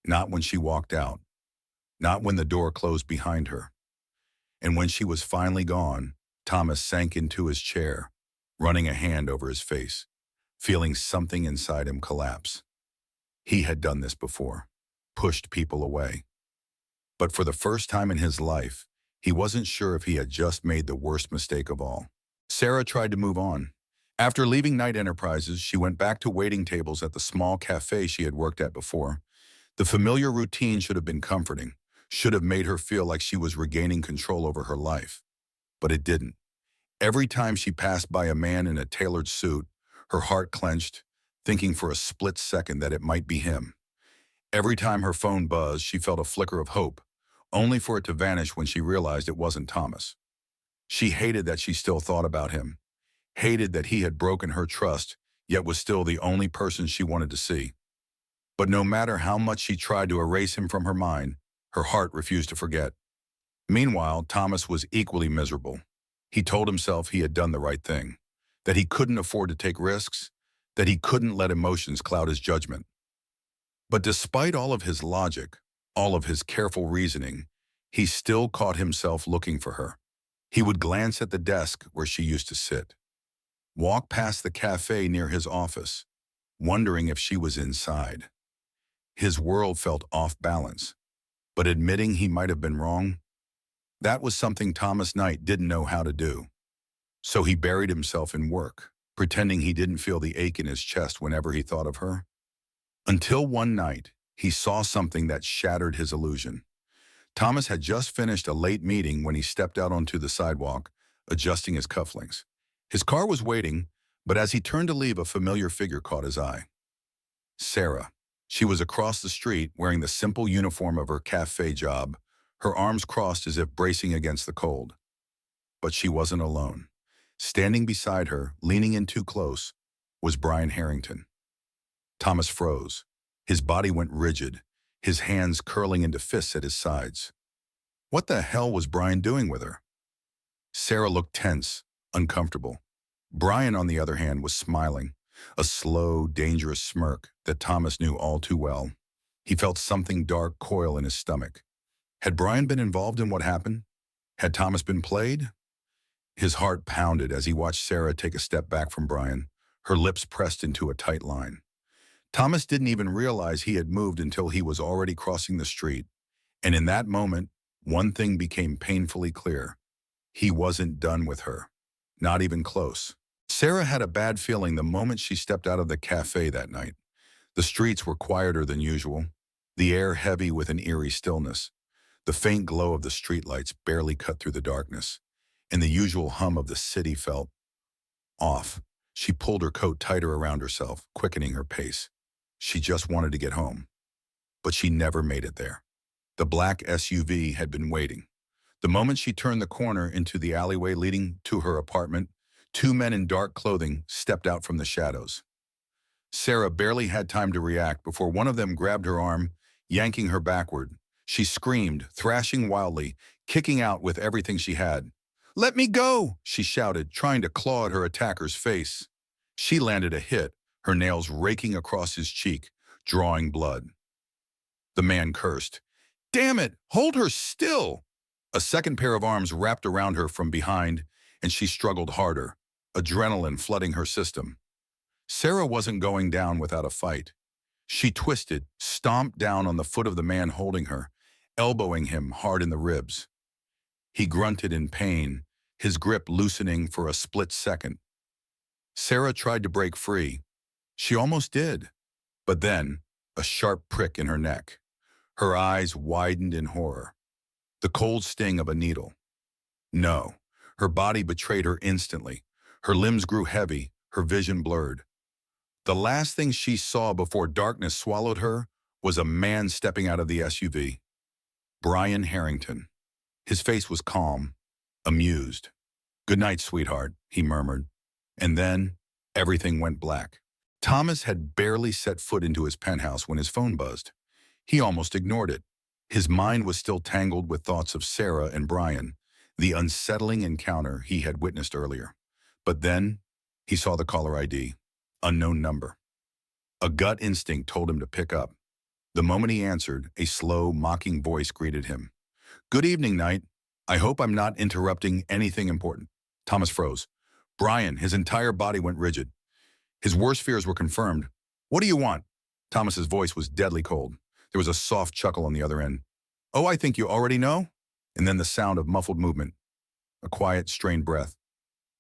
Not when she walked out. Not when the door closed behind her. And when she was finally gone, Thomas sank into his chair, running a hand over his face, feeling something inside him collapse. He had done this before, pushed people away. But for the first time in his life, he wasn't sure if he had just made the worst mistake of all. Sarah tried to move on. After leaving Night Enterprises, she went back to waiting tables at the small cafe she had worked at before. The familiar routine should have been comforting, should have made her feel like she was regaining control over her life. But it didn't. Every time she passed by a man in a tailored suit, her heart clenched, thinking for a split second that it might be him. Every time her phone buzzed, she felt a flicker of hope, only for it to vanish when she realized it wasn't Thomas. She hated that she still thought about him, hated that he had broken her trust, yet was still the only person she wanted to see. But no matter how much she tried to erase him from her mind, her heart refused to forget. Meanwhile, Thomas was equally miserable. He told himself he had done the right thing, that he couldn't afford to take risks, that he couldn't let emotions cloud his judgment. But despite all of his logic, all of his careful reasoning, he still caught himself looking for her. He would glance at the desk where she used to sit, walk past the cafe near his office, wondering if she was inside. His world felt off balance, but admitting he might have been wrong, that was something Thomas Knight didn't know how to do. So he buried himself in work, pretending he didn't feel the ache in his chest whenever he thought of her. Until one night, he saw something that shattered his illusion. Thomas had just finished a late meeting when he stepped out onto the sidewalk, adjusting his cufflinks. His car was waiting, but as he turned to leave, a familiar figure caught his eye. Sarah. She was across the street, wearing the simple uniform of her cafe job, her arms crossed as if bracing against the cold. But she wasn't alone. Standing beside her, leaning in too close, was Brian Harrington. Thomas froze. His body went rigid, his hands curling into fists at his sides. What the hell was Brian doing with her? Sarah looked tense, uncomfortable. Brian, on the other hand, was smiling, a slow, dangerous smirk that Thomas knew all too well. He felt something dark coil in his stomach. Had Brian been involved in what happened? Had Thomas been played? His heart pounded as he watched Sarah take a step back from Brian, her lips pressed into a tight line. Thomas didn't even realize he had moved until he was already crossing the street. And in that moment, one thing became painfully clear. He wasn't done with her. Not even close. Sarah had a bad feeling the moment she stepped out of the cafe that night. The streets were quieter than usual, the air heavy with an eerie stillness. The faint glow of the streetlights barely cut through the darkness, and the usual hum of the city felt off. She pulled her coat tighter around herself, quickening her pace. She just wanted to get home. But she never made it there. The black SUV had been waiting. The moment she turned the corner into the alleyway leading to her apartment, two men in dark clothing stepped out from the shadows. Sarah barely had time to react before one of them grabbed her arm, yanking her backward. She screamed, thrashing wildly, kicking out with everything she had. "Let me go!" she shouted, trying to claw at her attacker's face. She landed a hit, her nails raking across his cheek, drawing blood. The man cursed. "Damn it! Hold her still!" A second pair of arms wrapped around her from behind, and she struggled harder, adrenaline flooding her system. Sarah wasn't going down without a fight. She twisted, stomped down on the foot of the man holding her, elbowing him hard in the ribs. He grunted in pain, his grip loosening for a split second. Sarah tried to break free. She almost did. But then, a sharp prick in her neck. Her eyes widened in horror. The cold sting of a needle. No, her body betrayed her instantly. Her limbs grew heavy, her vision blurred. The last thing she saw before darkness swallowed her was a man stepping out of the SUV. Brian Harrington. His face was calm, amused. "Good night, sweetheart," he murmured. And then, everything went black. Thomas had barely set foot into his penthouse when his phone buzzed. He almost ignored it. His mind was still tangled with thoughts of Sarah and Brian, the unsettling encounter he had witnessed earlier. But then, he saw the caller ID. Unknown number. A gut instinct told him to pick up. The moment he answered, a slow, mocking voice greeted him. "Good evening, Knight. I hope I'm not interrupting anything important." Thomas froze. Brian, his entire body went rigid. His worst fears were confirmed. "What do you want?" Thomas's voice was deadly cold. There was a soft chuckle on the other end. "Oh, I think you already know?" And then the sound of muffled movement. A quiet, strained breath.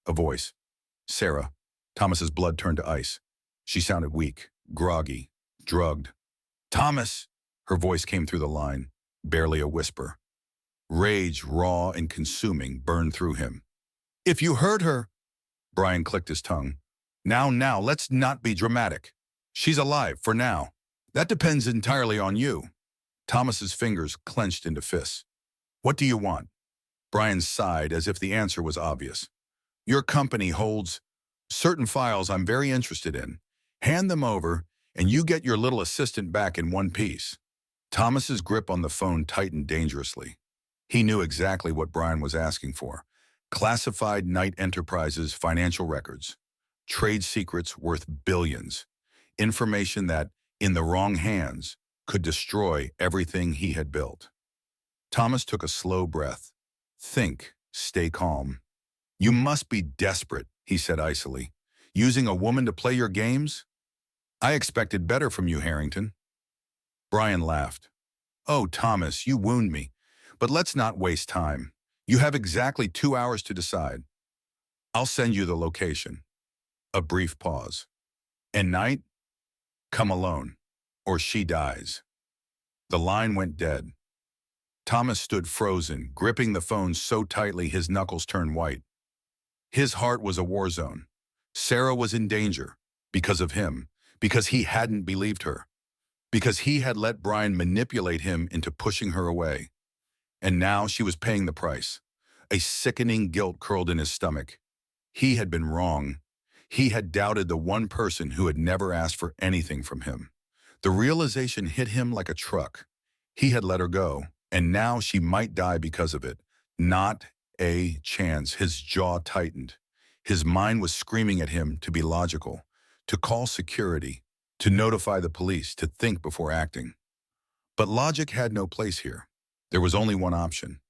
A voice. "Sarah." Thomas's blood turned to ice. She sounded weak, groggy, drugged. "Thomas!" Her voice came through the line, barely a whisper. Rage, raw and consuming, burned through him. "If you hurt her—" Brian clicked his tongue. Now, let's not be dramatic. She's alive, for now. That depends entirely on you." Thomas's fingers clenched into fists. "What do you want?" Brian sighed as if the answer was obvious. "Your company holds certain files I'm very interested in. Hand them over, and you get your little assistant back in one piece." Thomas's grip on the phone tightened dangerously. He knew exactly what Brian was asking for. Classified Knight Enterprises financial records. Trade secrets worth billions. Information that, in the wrong hands, could destroy everything he had built. Thomas took a slow breath. "Think, stay calm." "You must be desperate," he said icily. "Using a woman to play your games? I expected better from you, Harrington." Brian laughed. "Oh, Thomas, you wound me. But let's not waste time. You have exactly 2 hours to decide. I'll send you the location." A brief pause. "And Knight, come alone, or she dies." The line went dead. Thomas stood frozen, gripping the phone so tightly his knuckles turned white. His heart was a war zone. Sarah was in danger, because of him, because he hadn't believed her, because he had let Brian manipulate him into pushing her away. And now she was paying the price. A sickening guilt curled in his stomach. He had been wrong. He had doubted the one person who had never asked for anything from him. The realization hit him like a truck. He had let her go, and now she might die because of it. Not a chance. His jaw tightened. His mind was screaming at him to be logical, to call security, to notify the police, to think before acting. But logic had no place here. There was only one option.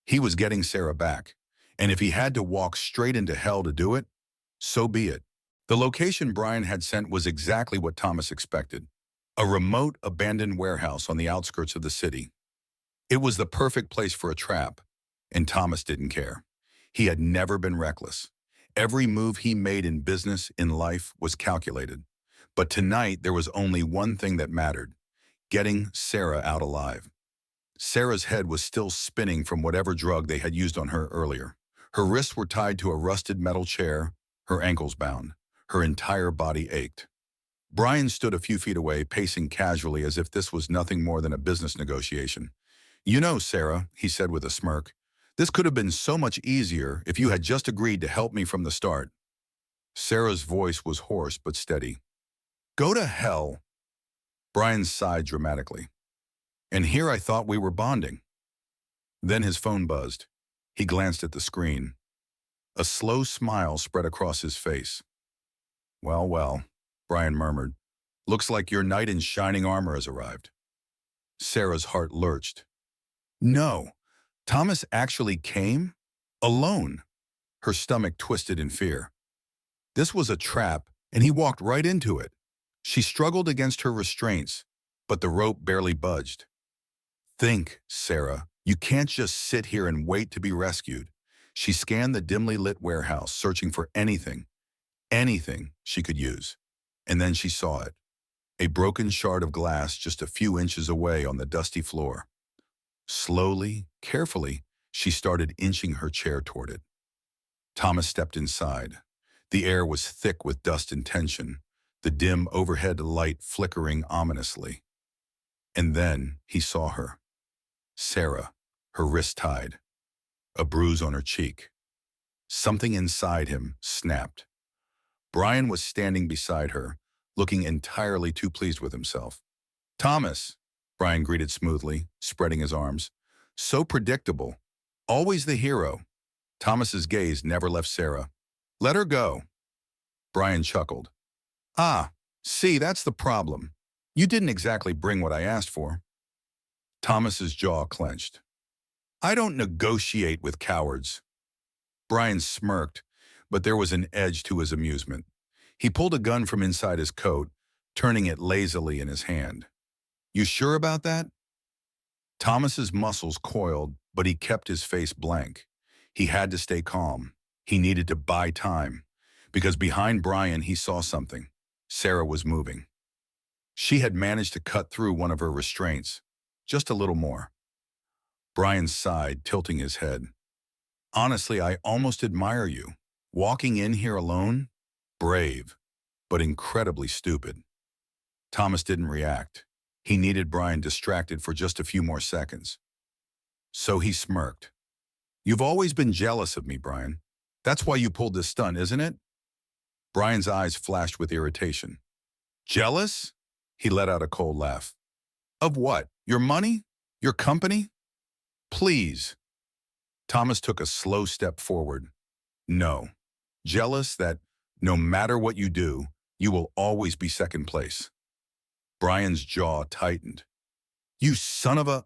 He was getting Sarah back, and if he had to walk straight into hell to do it, so be it. The location Brian had sent was exactly what Thomas expected. A remote, abandoned warehouse on the outskirts of the city. It was the perfect place for a trap, and Thomas didn't care. He had never been reckless. Every move he made in business, in life, was calculated. But tonight, there was only one thing that mattered: getting Sarah out alive. Sarah's head was still spinning from whatever drug they had used on her earlier. Her wrists were tied to a rusted metal chair, her ankles bound. Her entire body ached. Brian stood a few feet away, pacing casually as if this was nothing more than a business negotiation. "You know, Sarah," he said with a smirk, "this could have been so much easier if you had just agreed to help me from the start." Sarah's voice was hoarse but steady. "Go to hell." Brian sighed dramatically. "And here I thought we were bonding." Then his phone buzzed. He glanced at the screen. A slow smile spread across his face. Well, Brian murmured. "Looks like your knight in shining armor has arrived." Sarah's heart lurched. "No, Thomas actually came? Alone?" Her stomach twisted in fear. This was a trap, and he walked right into it. She struggled against her restraints, but the rope barely budged. "Think, Sarah. You can't just sit here and wait to be rescued." She scanned the dimly lit warehouse, searching for anything she could use. And then she saw it. A broken shard of glass just a few inches away on the dusty floor. Slowly, carefully, she started inching her chair toward it. Thomas stepped inside. The air was thick with dust and tension, the dim overhead light flickering ominously. And then he saw her. Sarah, her wrist tied, a bruise on her cheek. Something inside him snapped. Brian was standing beside her, looking entirely too pleased with himself. "Thomas," Brian greeted smoothly, spreading his arms. "So predictable. Always the hero." Thomas's gaze never left Sarah. "Let her go." Brian chuckled. "Ah, See, that's the problem. You didn't exactly bring what I asked for. Thomas's jaw clenched. I don't negotiate with cowards. Brian smirked, but there was an edge to his amusement. He pulled a gun from inside his coat, turning it lazily in his hand. You sure about that? Thomas's muscles coiled, but he kept his face blank. He had to stay calm. He needed to buy time, because behind Brian he saw something. Sarah was moving. She had managed to cut through one of her restraints, just a little more. Brian sighed, tilting his head. Honestly, I almost admire you. Walking in here alone? Brave, but incredibly stupid. Thomas didn't react. He needed Brian distracted for just a few more seconds. So he smirked. You've always been jealous of me, Brian. That's why you pulled this stunt, isn't it? Brian's eyes flashed with irritation. Jealous? He let out a cold laugh. Of what? Your money? Your company? Please. Thomas took a slow step forward. No. Jealous that no matter what you do, you will always be second place. Brian's jaw tightened. You son of a...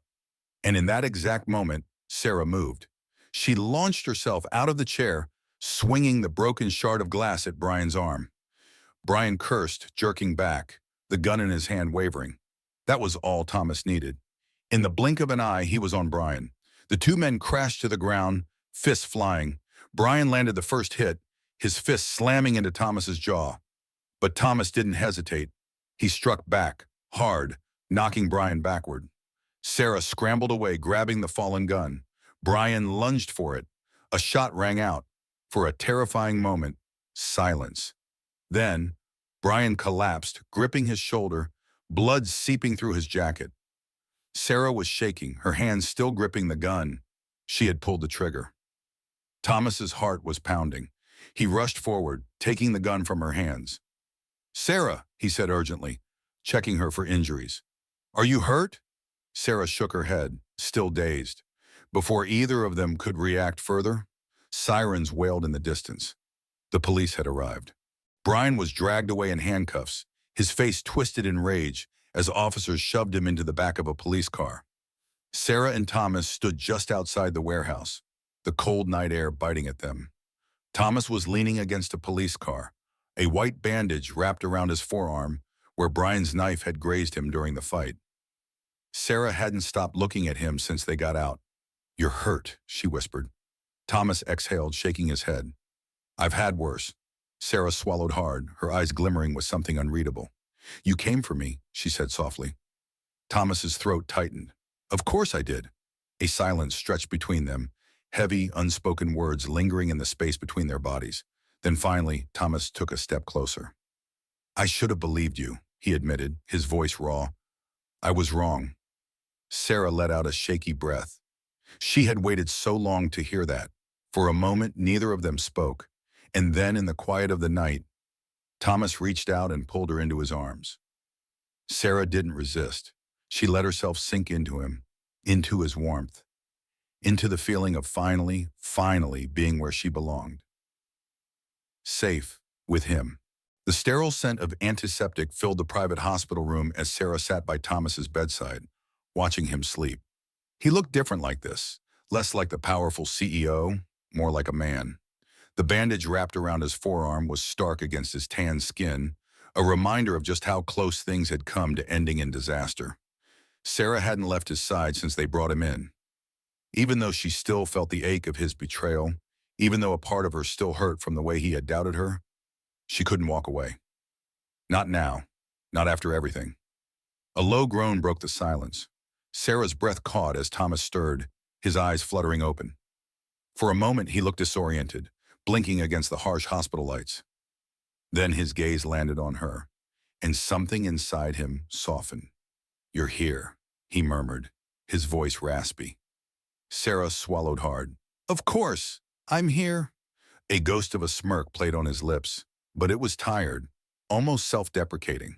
And in that exact moment, Sarah moved. She launched herself out of the chair, swinging the broken shard of glass at Brian's arm. Brian cursed, jerking back, the gun in his hand wavering. That was all Thomas needed. In the blink of an eye, he was on Brian. The two men crashed to the ground, fists flying. Brian landed the first hit, his fist slamming into Thomas's jaw. But Thomas didn't hesitate. He struck back, hard, knocking Brian backward. Sarah scrambled away, grabbing the fallen gun. Brian lunged for it. A shot rang out. For a terrifying moment, silence. Then, Brian collapsed, gripping his shoulder, blood seeping through his jacket. Sarah was shaking, her hands still gripping the gun. She had pulled the trigger. Thomas's heart was pounding. He rushed forward, taking the gun from her hands. Sarah, he said urgently, checking her for injuries. Are you hurt? Sarah shook her head, still dazed. Before either of them could react further, sirens wailed in the distance. The police had arrived. Brian was dragged away in handcuffs, his face twisted in rage as officers shoved him into the back of a police car. Sarah and Thomas stood just outside the warehouse, the cold night air biting at them. Thomas was leaning against a police car, a white bandage wrapped around his forearm where Brian's knife had grazed him during the fight. Sarah hadn't stopped looking at him since they got out. You're hurt, she whispered. Thomas exhaled, shaking his head. I've had worse. Sarah swallowed hard, her eyes glimmering with something unreadable. You came for me, she said softly. Thomas's throat tightened. Of course I did. A silence stretched between them, heavy, unspoken words lingering in the space between their bodies. Then finally, Thomas took a step closer. I should have believed you, he admitted, his voice raw. I was wrong. Sarah let out a shaky breath. She had waited so long to hear that. For a moment, neither of them spoke. And then, in the quiet of the night, Thomas reached out and pulled her into his arms. Sarah didn't resist. She let herself sink into him, into his warmth, into the feeling of finally being where she belonged. Safe with him. The sterile scent of antiseptic filled the private hospital room as Sarah sat by Thomas's bedside, watching him sleep. He looked different like this, less like the powerful CEO, more like a man. The bandage wrapped around his forearm was stark against his tan skin, a reminder of just how close things had come to ending in disaster. Sarah hadn't left his side since they brought him in. Even though she still felt the ache of his betrayal, even though a part of her still hurt from the way he had doubted her, she couldn't walk away. Not now, not after everything. A low groan broke the silence. Sarah's breath caught as Thomas stirred, his eyes fluttering open. For a moment he looked disoriented, blinking against the harsh hospital lights. Then his gaze landed on her, and something inside him softened. You're here, he murmured, his voice raspy. Sarah swallowed hard. Of course, I'm here. A ghost of a smirk played on his lips, but it was tired, almost self-deprecating.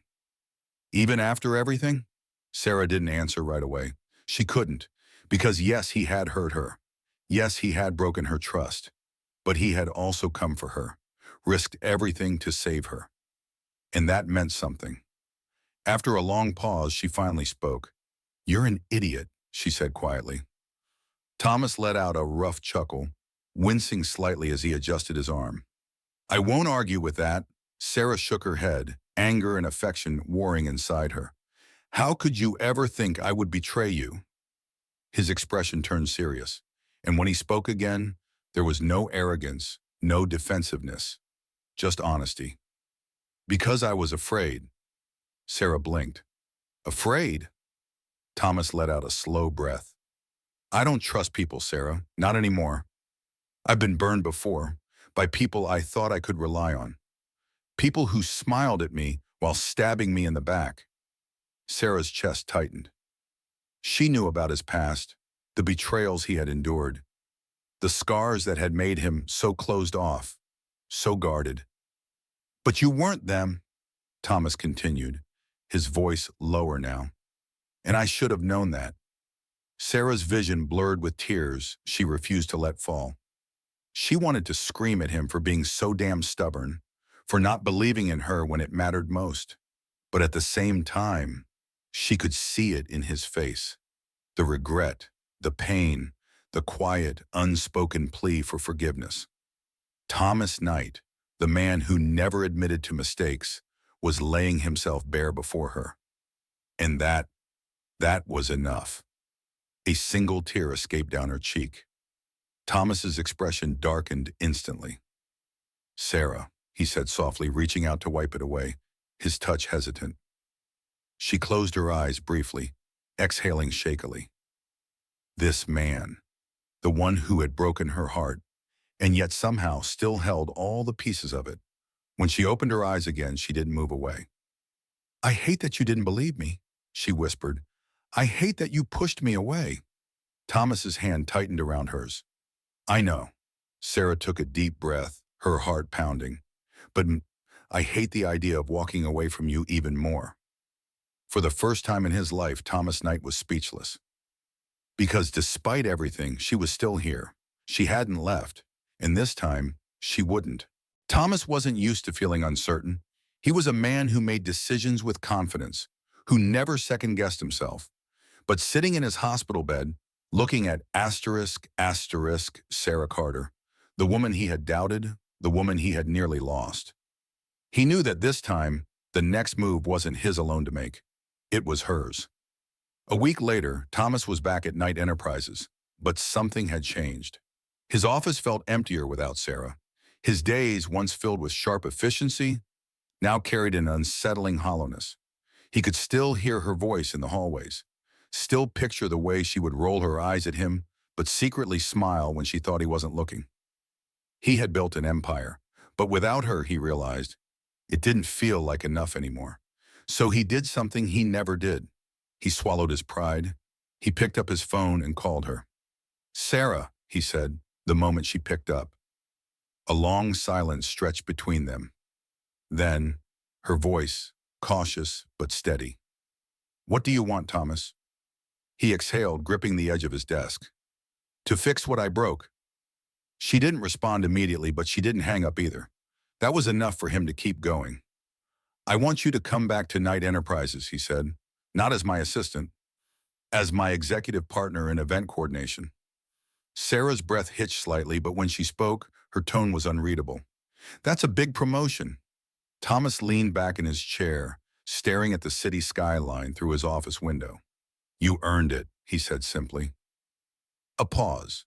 Even after everything? Sarah didn't answer right away. She couldn't, because yes, he had hurt her. Yes, he had broken her trust. But he had also come for her, risked everything to save her. And that meant something. After a long pause, she finally spoke. "You're an idiot," she said quietly. Thomas let out a rough chuckle, wincing slightly as he adjusted his arm. "I won't argue with that." Sarah shook her head, anger and affection warring inside her. "How could you ever think I would betray you?" His expression turned serious, and when he spoke again, there was no arrogance, no defensiveness, just honesty. "Because I was afraid." Sarah blinked. "Afraid?" Thomas let out a slow breath. "I don't trust people, Sarah, not anymore. I've been burned before, by people I thought I could rely on. People who smiled at me while stabbing me in the back." Sarah's chest tightened. She knew about his past, the betrayals he had endured, the scars that had made him so closed off, so guarded. "But you weren't them," Thomas continued, his voice lower now. "And I should have known that." Sarah's vision blurred with tears she refused to let fall. She wanted to scream at him for being so damn stubborn, for not believing in her when it mattered most. But at the same time, she could see it in his face. The regret, the pain, the quiet, unspoken plea for forgiveness. Thomas Knight, the man who never admitted to mistakes, was laying himself bare before her. And that was enough. A single tear escaped down her cheek. Thomas's expression darkened instantly. "Sarah," he said softly, reaching out to wipe it away, his touch hesitant. She closed her eyes briefly, exhaling shakily. This man, the one who had broken her heart, and yet somehow still held all the pieces of it. When she opened her eyes again, she didn't move away. "I hate that you didn't believe me," she whispered. "I hate that you pushed me away." Thomas's hand tightened around hers. "I know." Sarah took a deep breath, her heart pounding. "But I hate the idea of walking away from you even more." For the first time in his life, Thomas Knight was speechless. Because despite everything, she was still here. She hadn't left, and this time, she wouldn't. Thomas wasn't used to feeling uncertain. He was a man who made decisions with confidence, who never second-guessed himself. But sitting in his hospital bed, looking at *** Sarah Carter, the woman he had doubted, the woman he had nearly lost. He knew that this time, the next move wasn't his alone to make. It was hers. A week later, Thomas was back at Knight Enterprises, but something had changed. His office felt emptier without Sarah. His days, once filled with sharp efficiency, now carried an unsettling hollowness. He could still hear her voice in the hallways, still picture the way she would roll her eyes at him, but secretly smile when she thought he wasn't looking. He had built an empire, but without her, he realized, it didn't feel like enough anymore. So he did something he never did. He swallowed his pride. He picked up his phone and called her. "Sarah," he said, the moment she picked up. A long silence stretched between them. Then, her voice, cautious but steady. "What do you want, Thomas?" He exhaled, gripping the edge of his desk. "To fix what I broke." She didn't respond immediately, but she didn't hang up either. That was enough for him to keep going. "I want you to come back to Knight Enterprises," he said, "not as my assistant, as my executive partner in event coordination." Sarah's breath hitched slightly, but when she spoke, her tone was unreadable. "That's a big promotion." Thomas leaned back in his chair, staring at the city skyline through his office window. "You earned it," he said simply. A pause,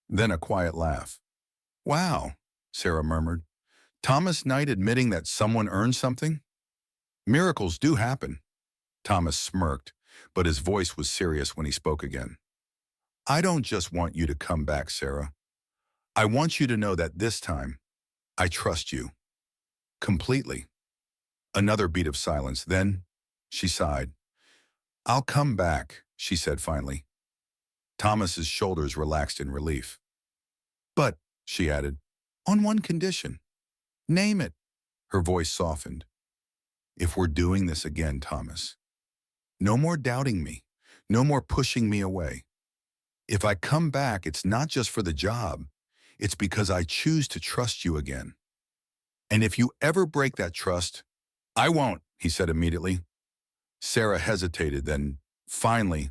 then a quiet laugh. "Wow," Sarah murmured. "Thomas Knight admitting that someone earned something? Miracles do happen." Thomas smirked, but his voice was serious when he spoke again. "I don't just want you to come back, Sarah. I want you to know that this time, I trust you. Completely." Another beat of silence. Then, she sighed. "I'll come back," she said finally. Thomas's shoulders relaxed in relief. "But," she added, "on one condition." "Name it." Her voice softened. "If we're doing this again, Thomas, no more doubting me, no more pushing me away. If I come back, it's not just for the job, it's because I choose to trust you again. And if you ever break that trust, I won't, he said immediately. Sarah hesitated, then finally,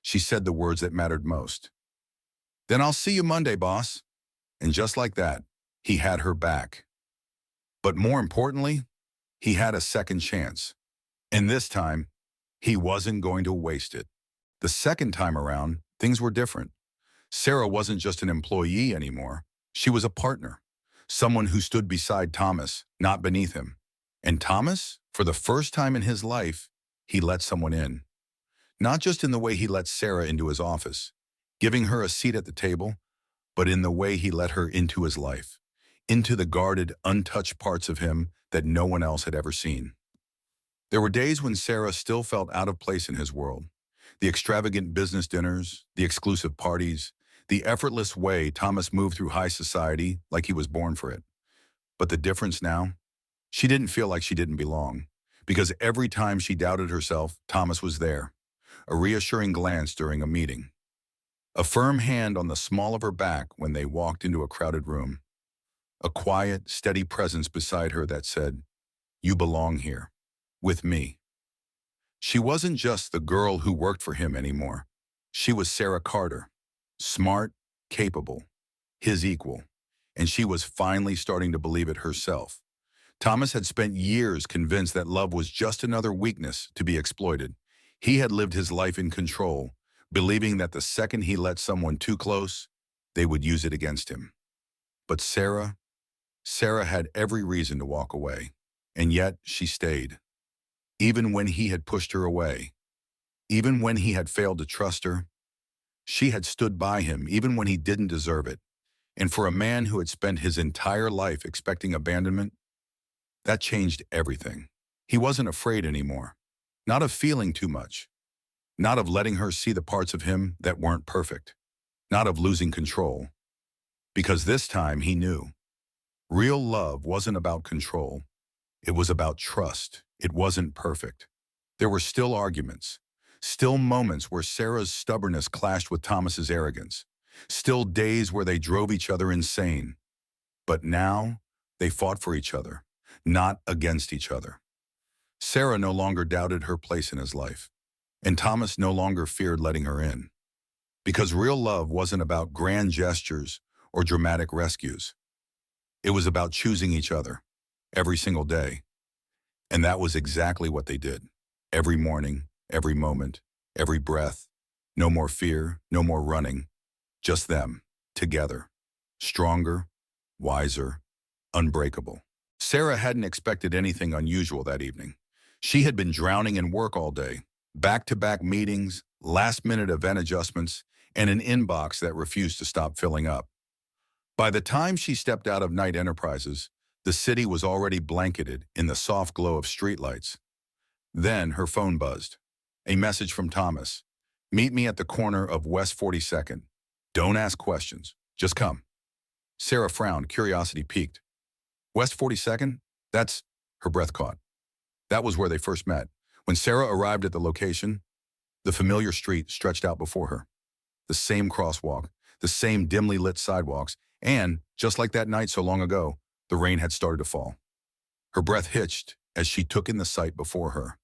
she said the words that mattered most. Then I'll see you Monday, boss. And just like that, he had her back. But more importantly, he had a second chance. And this time, he wasn't going to waste it. The second time around, things were different. Sarah wasn't just an employee anymore. She was a partner, someone who stood beside Thomas, not beneath him. And Thomas, for the first time in his life, he let someone in. Not just in the way he let Sarah into his office, giving her a seat at the table, but in the way he let her into his life, into the guarded, untouched parts of him that no one else had ever seen. There were days when Sarah still felt out of place in his world. The extravagant business dinners, the exclusive parties, the effortless way Thomas moved through high society like he was born for it. But the difference now? She didn't feel like she didn't belong, because every time she doubted herself, Thomas was there. A reassuring glance during a meeting. A firm hand on the small of her back when they walked into a crowded room. A quiet, steady presence beside her that said, "You belong here, with me." She wasn't just the girl who worked for him anymore. She was Sarah Carter, smart, capable, his equal, and she was finally starting to believe it herself. Thomas had spent years convinced that love was just another weakness to be exploited. He had lived his life in control, believing that the second he let someone too close, they would use it against him. But Sarah had every reason to walk away, and yet she stayed. Even when he had pushed her away, even when he had failed to trust her, she had stood by him even when he didn't deserve it. And for a man who had spent his entire life expecting abandonment, that changed everything. He wasn't afraid anymore, not of feeling too much, not of letting her see the parts of him that weren't perfect, not of losing control. Because this time he knew. Real love wasn't about control. It was about trust. It wasn't perfect. There were still arguments, still moments where Sarah's stubbornness clashed with Thomas's arrogance, still days where they drove each other insane. But now, they fought for each other, not against each other. Sarah no longer doubted her place in his life, and Thomas no longer feared letting her in. Because real love wasn't about grand gestures or dramatic rescues. It was about choosing each other, every single day. And that was exactly what they did. Every morning, every moment, every breath. No more fear, no more running. Just them, together. Stronger, wiser, unbreakable. Sarah hadn't expected anything unusual that evening. She had been drowning in work all day. Back-to-back meetings, last-minute event adjustments, and an inbox that refused to stop filling up. By the time she stepped out of Night Enterprises, the city was already blanketed in the soft glow of streetlights. Then her phone buzzed. A message from Thomas. "Meet me at the corner of West 42nd. Don't ask questions. Just come." Sarah frowned, curiosity piqued. West 42nd? Her breath caught. That was where they first met. When Sarah arrived at the location, the familiar street stretched out before her. The same crosswalk, the same dimly lit sidewalks, and, just like that night so long ago, the rain had started to fall. Her breath hitched as she took in the sight before her.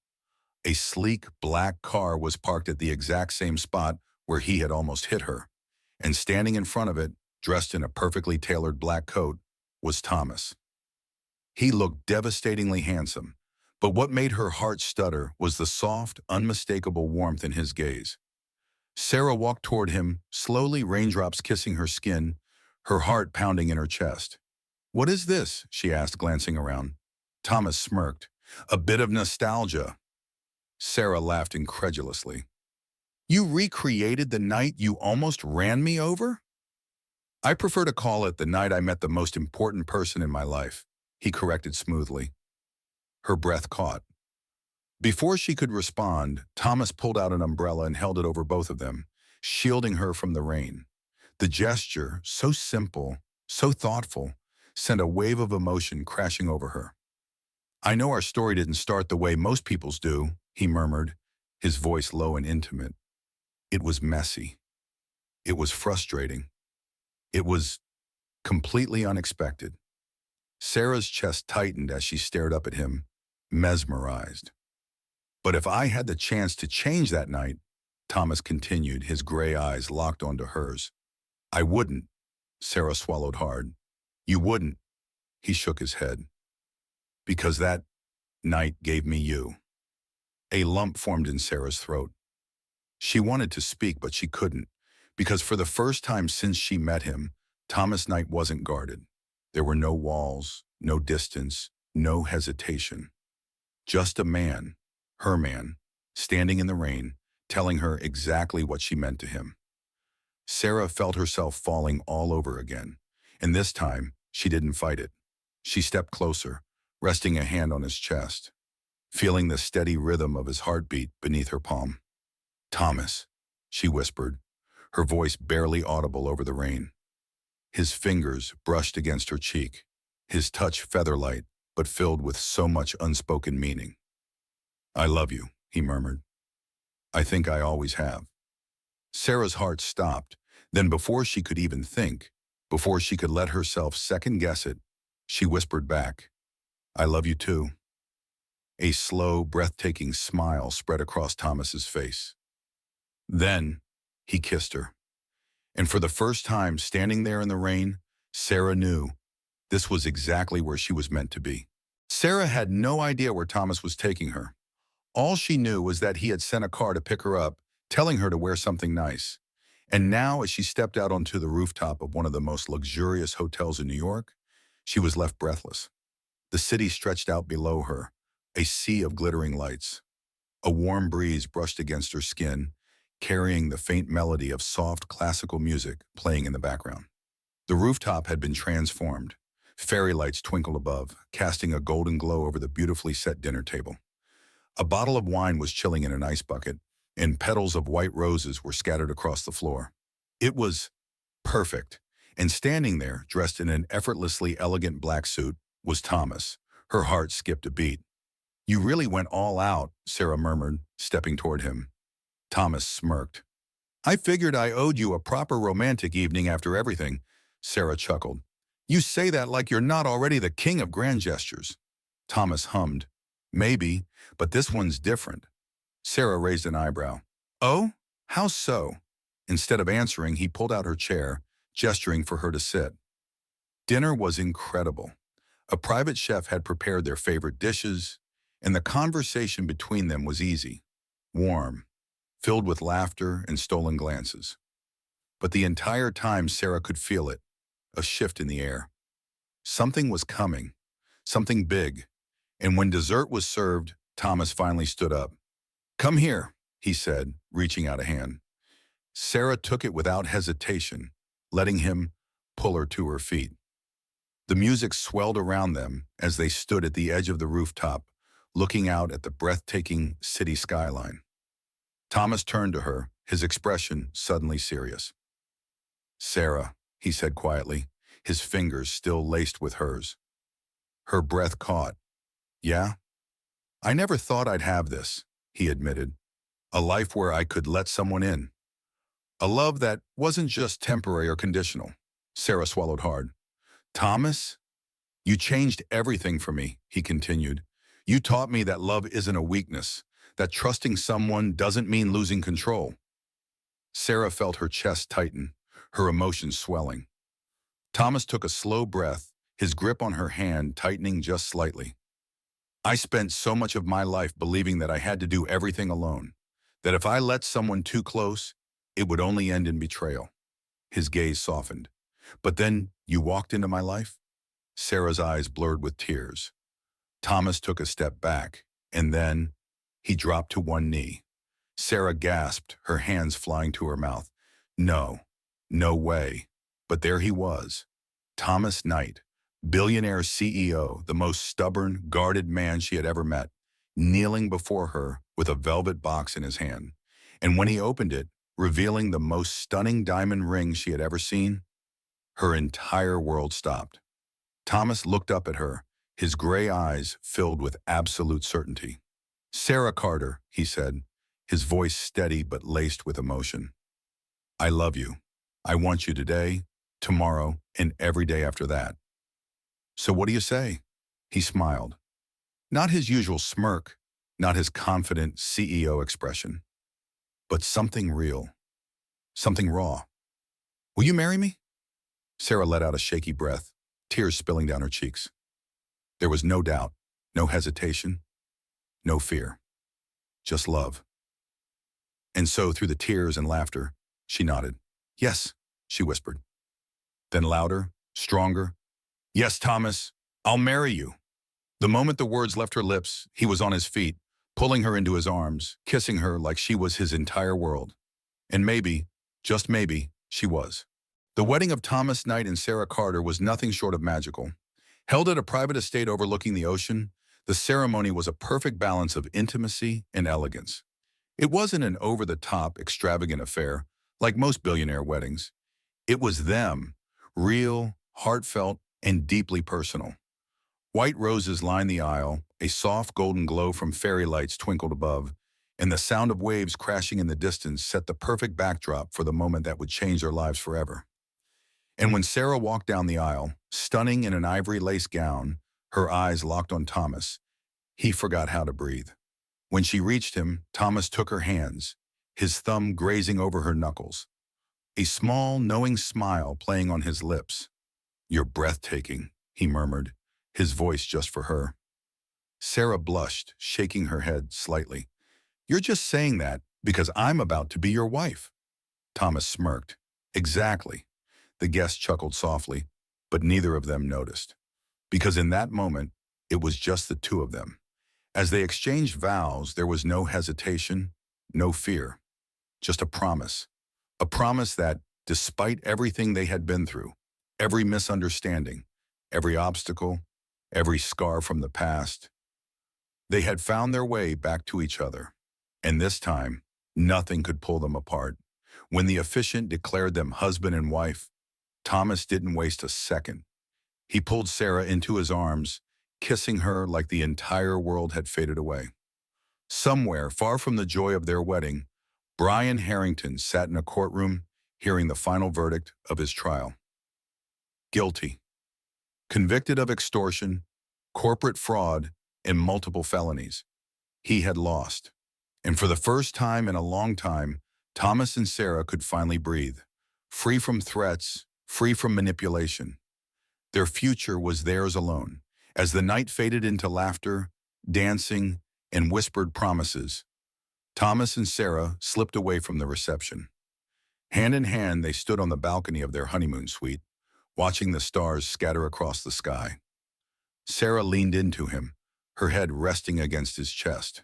A sleek, black car was parked at the exact same spot where he had almost hit her, and standing in front of it, dressed in a perfectly tailored black coat, was Thomas. He looked devastatingly handsome, but what made her heart stutter was the soft, unmistakable warmth in his gaze. Sarah walked toward him, slowly, raindrops kissing her skin, her heart pounding in her chest. "What is this?" she asked, glancing around. Thomas smirked. "A bit of nostalgia." Sarah laughed incredulously. "You recreated the night you almost ran me over?" "I prefer to call it the night I met the most important person in my life," he corrected smoothly. Her breath caught. Before she could respond, Thomas pulled out an umbrella and held it over both of them, shielding her from the rain. The gesture, so simple, so thoughtful, sent a wave of emotion crashing over her. "I know our story didn't start the way most people's do," he murmured, his voice low and intimate. "It was messy. It was frustrating. It was completely unexpected." Sarah's chest tightened as she stared up at him, mesmerized. But if I had the chance to change that night, Thomas continued, his gray eyes locked onto hers. I wouldn't. Sarah swallowed hard. You wouldn't. He shook his head. Because that night gave me you. A lump formed in Sarah's throat. She wanted to speak, but she couldn't, because for the first time since she met him, Thomas Knight wasn't guarded. There were no walls, no distance, no hesitation. Just a man, her man, standing in the rain, telling her exactly what she meant to him. Sarah felt herself falling all over again, and this time, she didn't fight it. She stepped closer, resting a hand on his chest, feeling the steady rhythm of his heartbeat beneath her palm. Thomas, she whispered, her voice barely audible over the rain. His fingers brushed against her cheek, his touch feather-light, but filled with so much unspoken meaning. I love you, he murmured. I think I always have. Sarah's heart stopped. Then before she could even think, before she could let herself second-guess it, she whispered back, I love you too. A slow, breathtaking smile spread across Thomas's face. Then he kissed her. And for the first time, standing there in the rain, Sarah knew this was exactly where she was meant to be. Sarah had no idea where Thomas was taking her. All she knew was that he had sent a car to pick her up, telling her to wear something nice. And now, as she stepped out onto the rooftop of one of the most luxurious hotels in New York, she was left breathless. The city stretched out below her, a sea of glittering lights. A warm breeze brushed against her skin, carrying the faint melody of soft classical music playing in the background. The rooftop had been transformed. Fairy lights twinkled above, casting a golden glow over the beautifully set dinner table. A bottle of wine was chilling in an ice bucket, and petals of white roses were scattered across the floor. It was perfect, and standing there, dressed in an effortlessly elegant black suit, was Thomas. Her heart skipped a beat. You really went all out, Sarah murmured, stepping toward him. Thomas smirked. I figured I owed you a proper romantic evening after everything, Sarah chuckled. You say that like you're not already the king of grand gestures. Thomas hummed. Maybe, but this one's different. Sarah raised an eyebrow. Oh? How so? Instead of answering, he pulled out her chair, gesturing for her to sit. Dinner was incredible. A private chef had prepared their favorite dishes, and the conversation between them was easy, warm, filled with laughter and stolen glances. But the entire time Sarah could feel it, a shift in the air. Something was coming, something big, and when dessert was served, Thomas finally stood up. Come here, he said, reaching out a hand. Sarah took it without hesitation, letting him pull her to her feet. The music swelled around them as they stood at the edge of the rooftop, looking out at the breathtaking city skyline. Thomas turned to her, his expression suddenly serious. Sarah, he said quietly, his fingers still laced with hers. Her breath caught. Yeah? I never thought I'd have this, he admitted. A life where I could let someone in. A love that wasn't just temporary or conditional. Sarah swallowed hard. Thomas, you changed everything for me, he continued. You taught me that love isn't a weakness, that trusting someone doesn't mean losing control. Sarah felt her chest tighten, her emotions swelling. Thomas took a slow breath, his grip on her hand tightening just slightly. I spent so much of my life believing that I had to do everything alone, that if I let someone too close, it would only end in betrayal. His gaze softened. But then you walked into my life? Sarah's eyes blurred with tears. Thomas took a step back, and then he dropped to one knee. Sarah gasped, her hands flying to her mouth. No, no way. But there he was, Thomas Knight, billionaire CEO, the most stubborn, guarded man she had ever met, kneeling before her with a velvet box in his hand. And when he opened it, revealing the most stunning diamond ring she had ever seen, her entire world stopped. Thomas looked up at her, his gray eyes filled with absolute certainty. Sarah Carter, he said, his voice steady but laced with emotion. I love you. I want you today, tomorrow, and every day after that. So what do you say? He smiled. Not his usual smirk, not his confident CEO expression, but something real, something raw. Will you marry me? Sarah let out a shaky breath, tears spilling down her cheeks. There was no doubt, no hesitation, no fear, just love. And so, through the tears and laughter, she nodded. Yes, she whispered. Then louder, stronger. Yes, Thomas, I'll marry you. The moment the words left her lips, he was on his feet, pulling her into his arms, kissing her like she was his entire world. And maybe, just maybe, she was. The wedding of Thomas Knight and Sarah Carter was nothing short of magical. Held at a private estate overlooking the ocean, the ceremony was a perfect balance of intimacy and elegance. It wasn't an over-the-top, extravagant affair, like most billionaire weddings. It was them, real, heartfelt, and deeply personal. White roses lined the aisle, a soft golden glow from fairy lights twinkled above, and the sound of waves crashing in the distance set the perfect backdrop for the moment that would change their lives forever. And when Sarah walked down the aisle, stunning in an ivory lace gown, her eyes locked on Thomas, he forgot how to breathe. When she reached him, Thomas took her hands, his thumb grazing over her knuckles, a small, knowing smile playing on his lips. You're breathtaking, he murmured, his voice just for her. Sarah blushed, shaking her head slightly. You're just saying that because I'm about to be your wife. Thomas smirked. Exactly. The guest chuckled softly, but neither of them noticed. Because in that moment, it was just the two of them. As they exchanged vows, there was no hesitation, no fear, just a promise. A promise that, despite everything they had been through, every misunderstanding, every obstacle, every scar from the past, they had found their way back to each other. And this time, nothing could pull them apart. When the officiant declared them husband and wife, Thomas didn't waste a second. He pulled Sarah into his arms, kissing her like the entire world had faded away. Somewhere, far from the joy of their wedding, Brian Harrington sat in a courtroom, hearing the final verdict of his trial. Guilty. Convicted of extortion, corporate fraud, and multiple felonies. He had lost. And for the first time in a long time, Thomas and Sarah could finally breathe, free from threats, free from manipulation. Their future was theirs alone. As the night faded into laughter, dancing, and whispered promises, Thomas and Sarah slipped away from the reception. Hand in hand, they stood on the balcony of their honeymoon suite, watching the stars scatter across the sky. Sarah leaned into him, her head resting against his chest.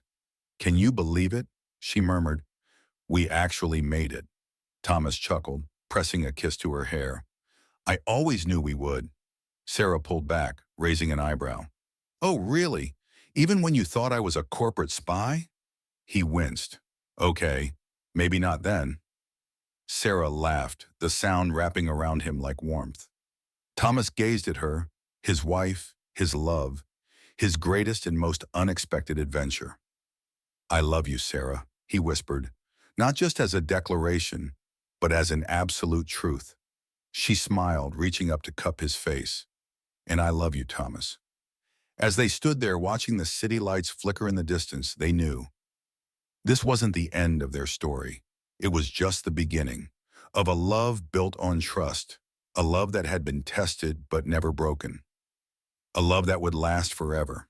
Can you believe it? She murmured. We actually made it. Thomas chuckled, pressing a kiss to her hair. I always knew we would. Sarah pulled back, raising an eyebrow. Oh, really? Even when you thought I was a corporate spy? He winced. Okay, maybe not then. Sarah laughed, the sound wrapping around him like warmth. Thomas gazed at her, his wife, his love, his greatest and most unexpected adventure. I love you, Sarah, he whispered, not just as a declaration, but as an absolute truth. She smiled, reaching up to cup his face. And I love you, Thomas. As they stood there watching the city lights flicker in the distance, they knew. This wasn't the end of their story. It was just the beginning of a love built on trust, a love that had been tested but never broken, a love that would last forever.